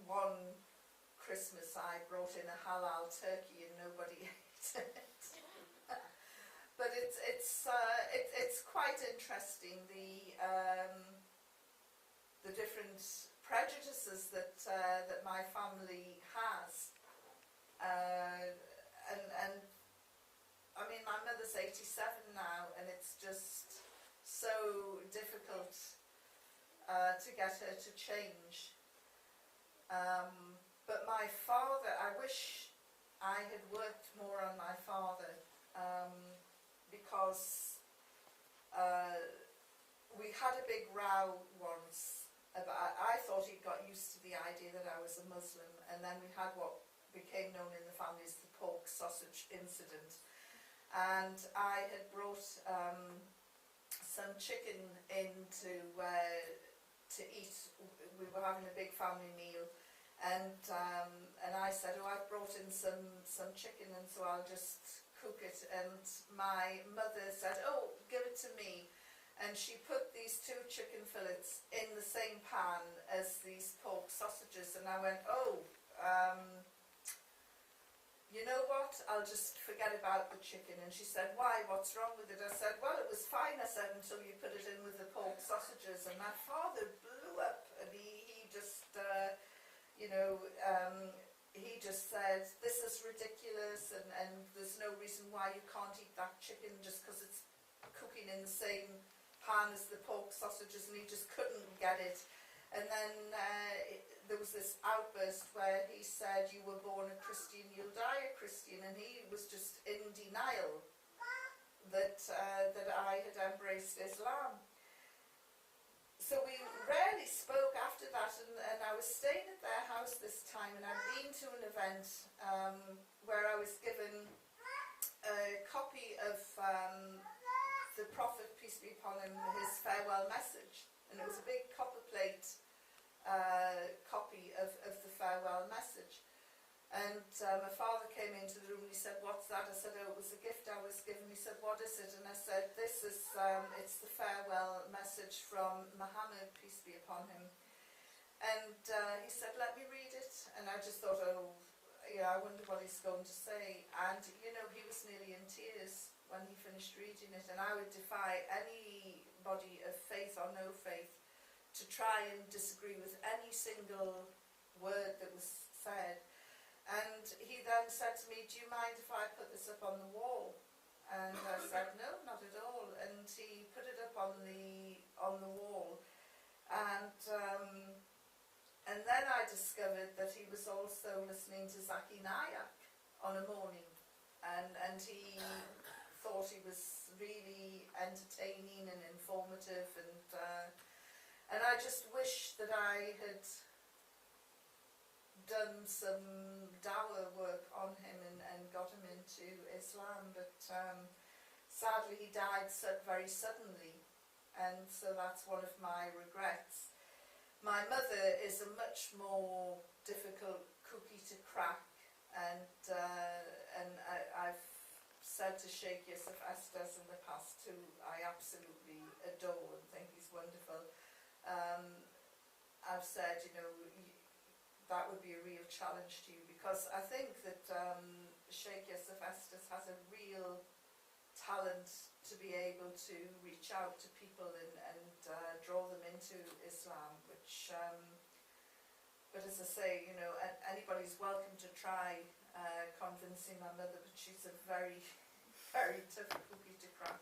one Christmas I brought in a halal turkey and nobody ate it. But it's quite interesting, the different prejudices that my family has, and I mean, my mother's 87 now, and it's just so difficult to get her to change. But my father, I wish I had worked more on my father, because we had a big row once. I thought he'd got used to the idea that I was a Muslim, and then we had what became known in the family as the pork sausage incident. And I had brought some chicken in to eat. We were having a big family meal, and I said, oh, I've brought in some chicken, and so I'll just cook it. And my mother said, oh, give it to me. And she put these 2 chicken fillets in the same pan as these pork sausages, and I went, oh, you know what, I'll just forget about the chicken. And she said, why, what's wrong with it? I said, well, it was fine, I said, until you put it in with the pork sausages. And my father blew up, and he just, he just said, this is ridiculous, and there's no reason why you can't eat that chicken just because it's cooking in the same pan as the pork sausages, and he just couldn't get it. And then there was this outburst where he said, you were born a Christian, you'll die a Christian, and he was just in denial that I had embraced Islam. So we rarely spoke after that, and I was staying at their house this time, and I'd been to an event where I was given a copy of the Prophet, peace be upon him, his farewell message, and it was a big copper plate copy of the farewell message. And my father came into the room and he said, what's that? I said, oh, it was a gift I was given. He said, what is it? And I said, this is, it's the farewell message from Muhammad, peace be upon him. And he said, let me read it. And I just thought, oh, yeah, I wonder what he's going to say. And, you know, he was nearly in tears when he finished reading it. And I would defy anybody of faith or no faith to try and disagree with any single word that was said. And he then said to me, do you mind if I put this up on the wall? And I said, no, not at all. And he put it up on the wall. And then I discovered that he was also listening to Zaki Nayak on a morning. And he thought he was really entertaining and informative. And I just wish that I had done some dawah work on him and got him into Islam, but sadly he died very suddenly, and so that's one of my regrets. My mother is a much more difficult cookie to crack, and I've said to Sheikh Yusuf Estes in the past, who I absolutely adore and think he's wonderful, I've said, you know, that would be a real challenge to you, because I think that Sheikh Yusuf Estes has a real talent to be able to reach out to people and draw them into Islam, which, but as I say, you know, anybody's welcome to try convincing my mother, but she's a very, very tough cookie to crack.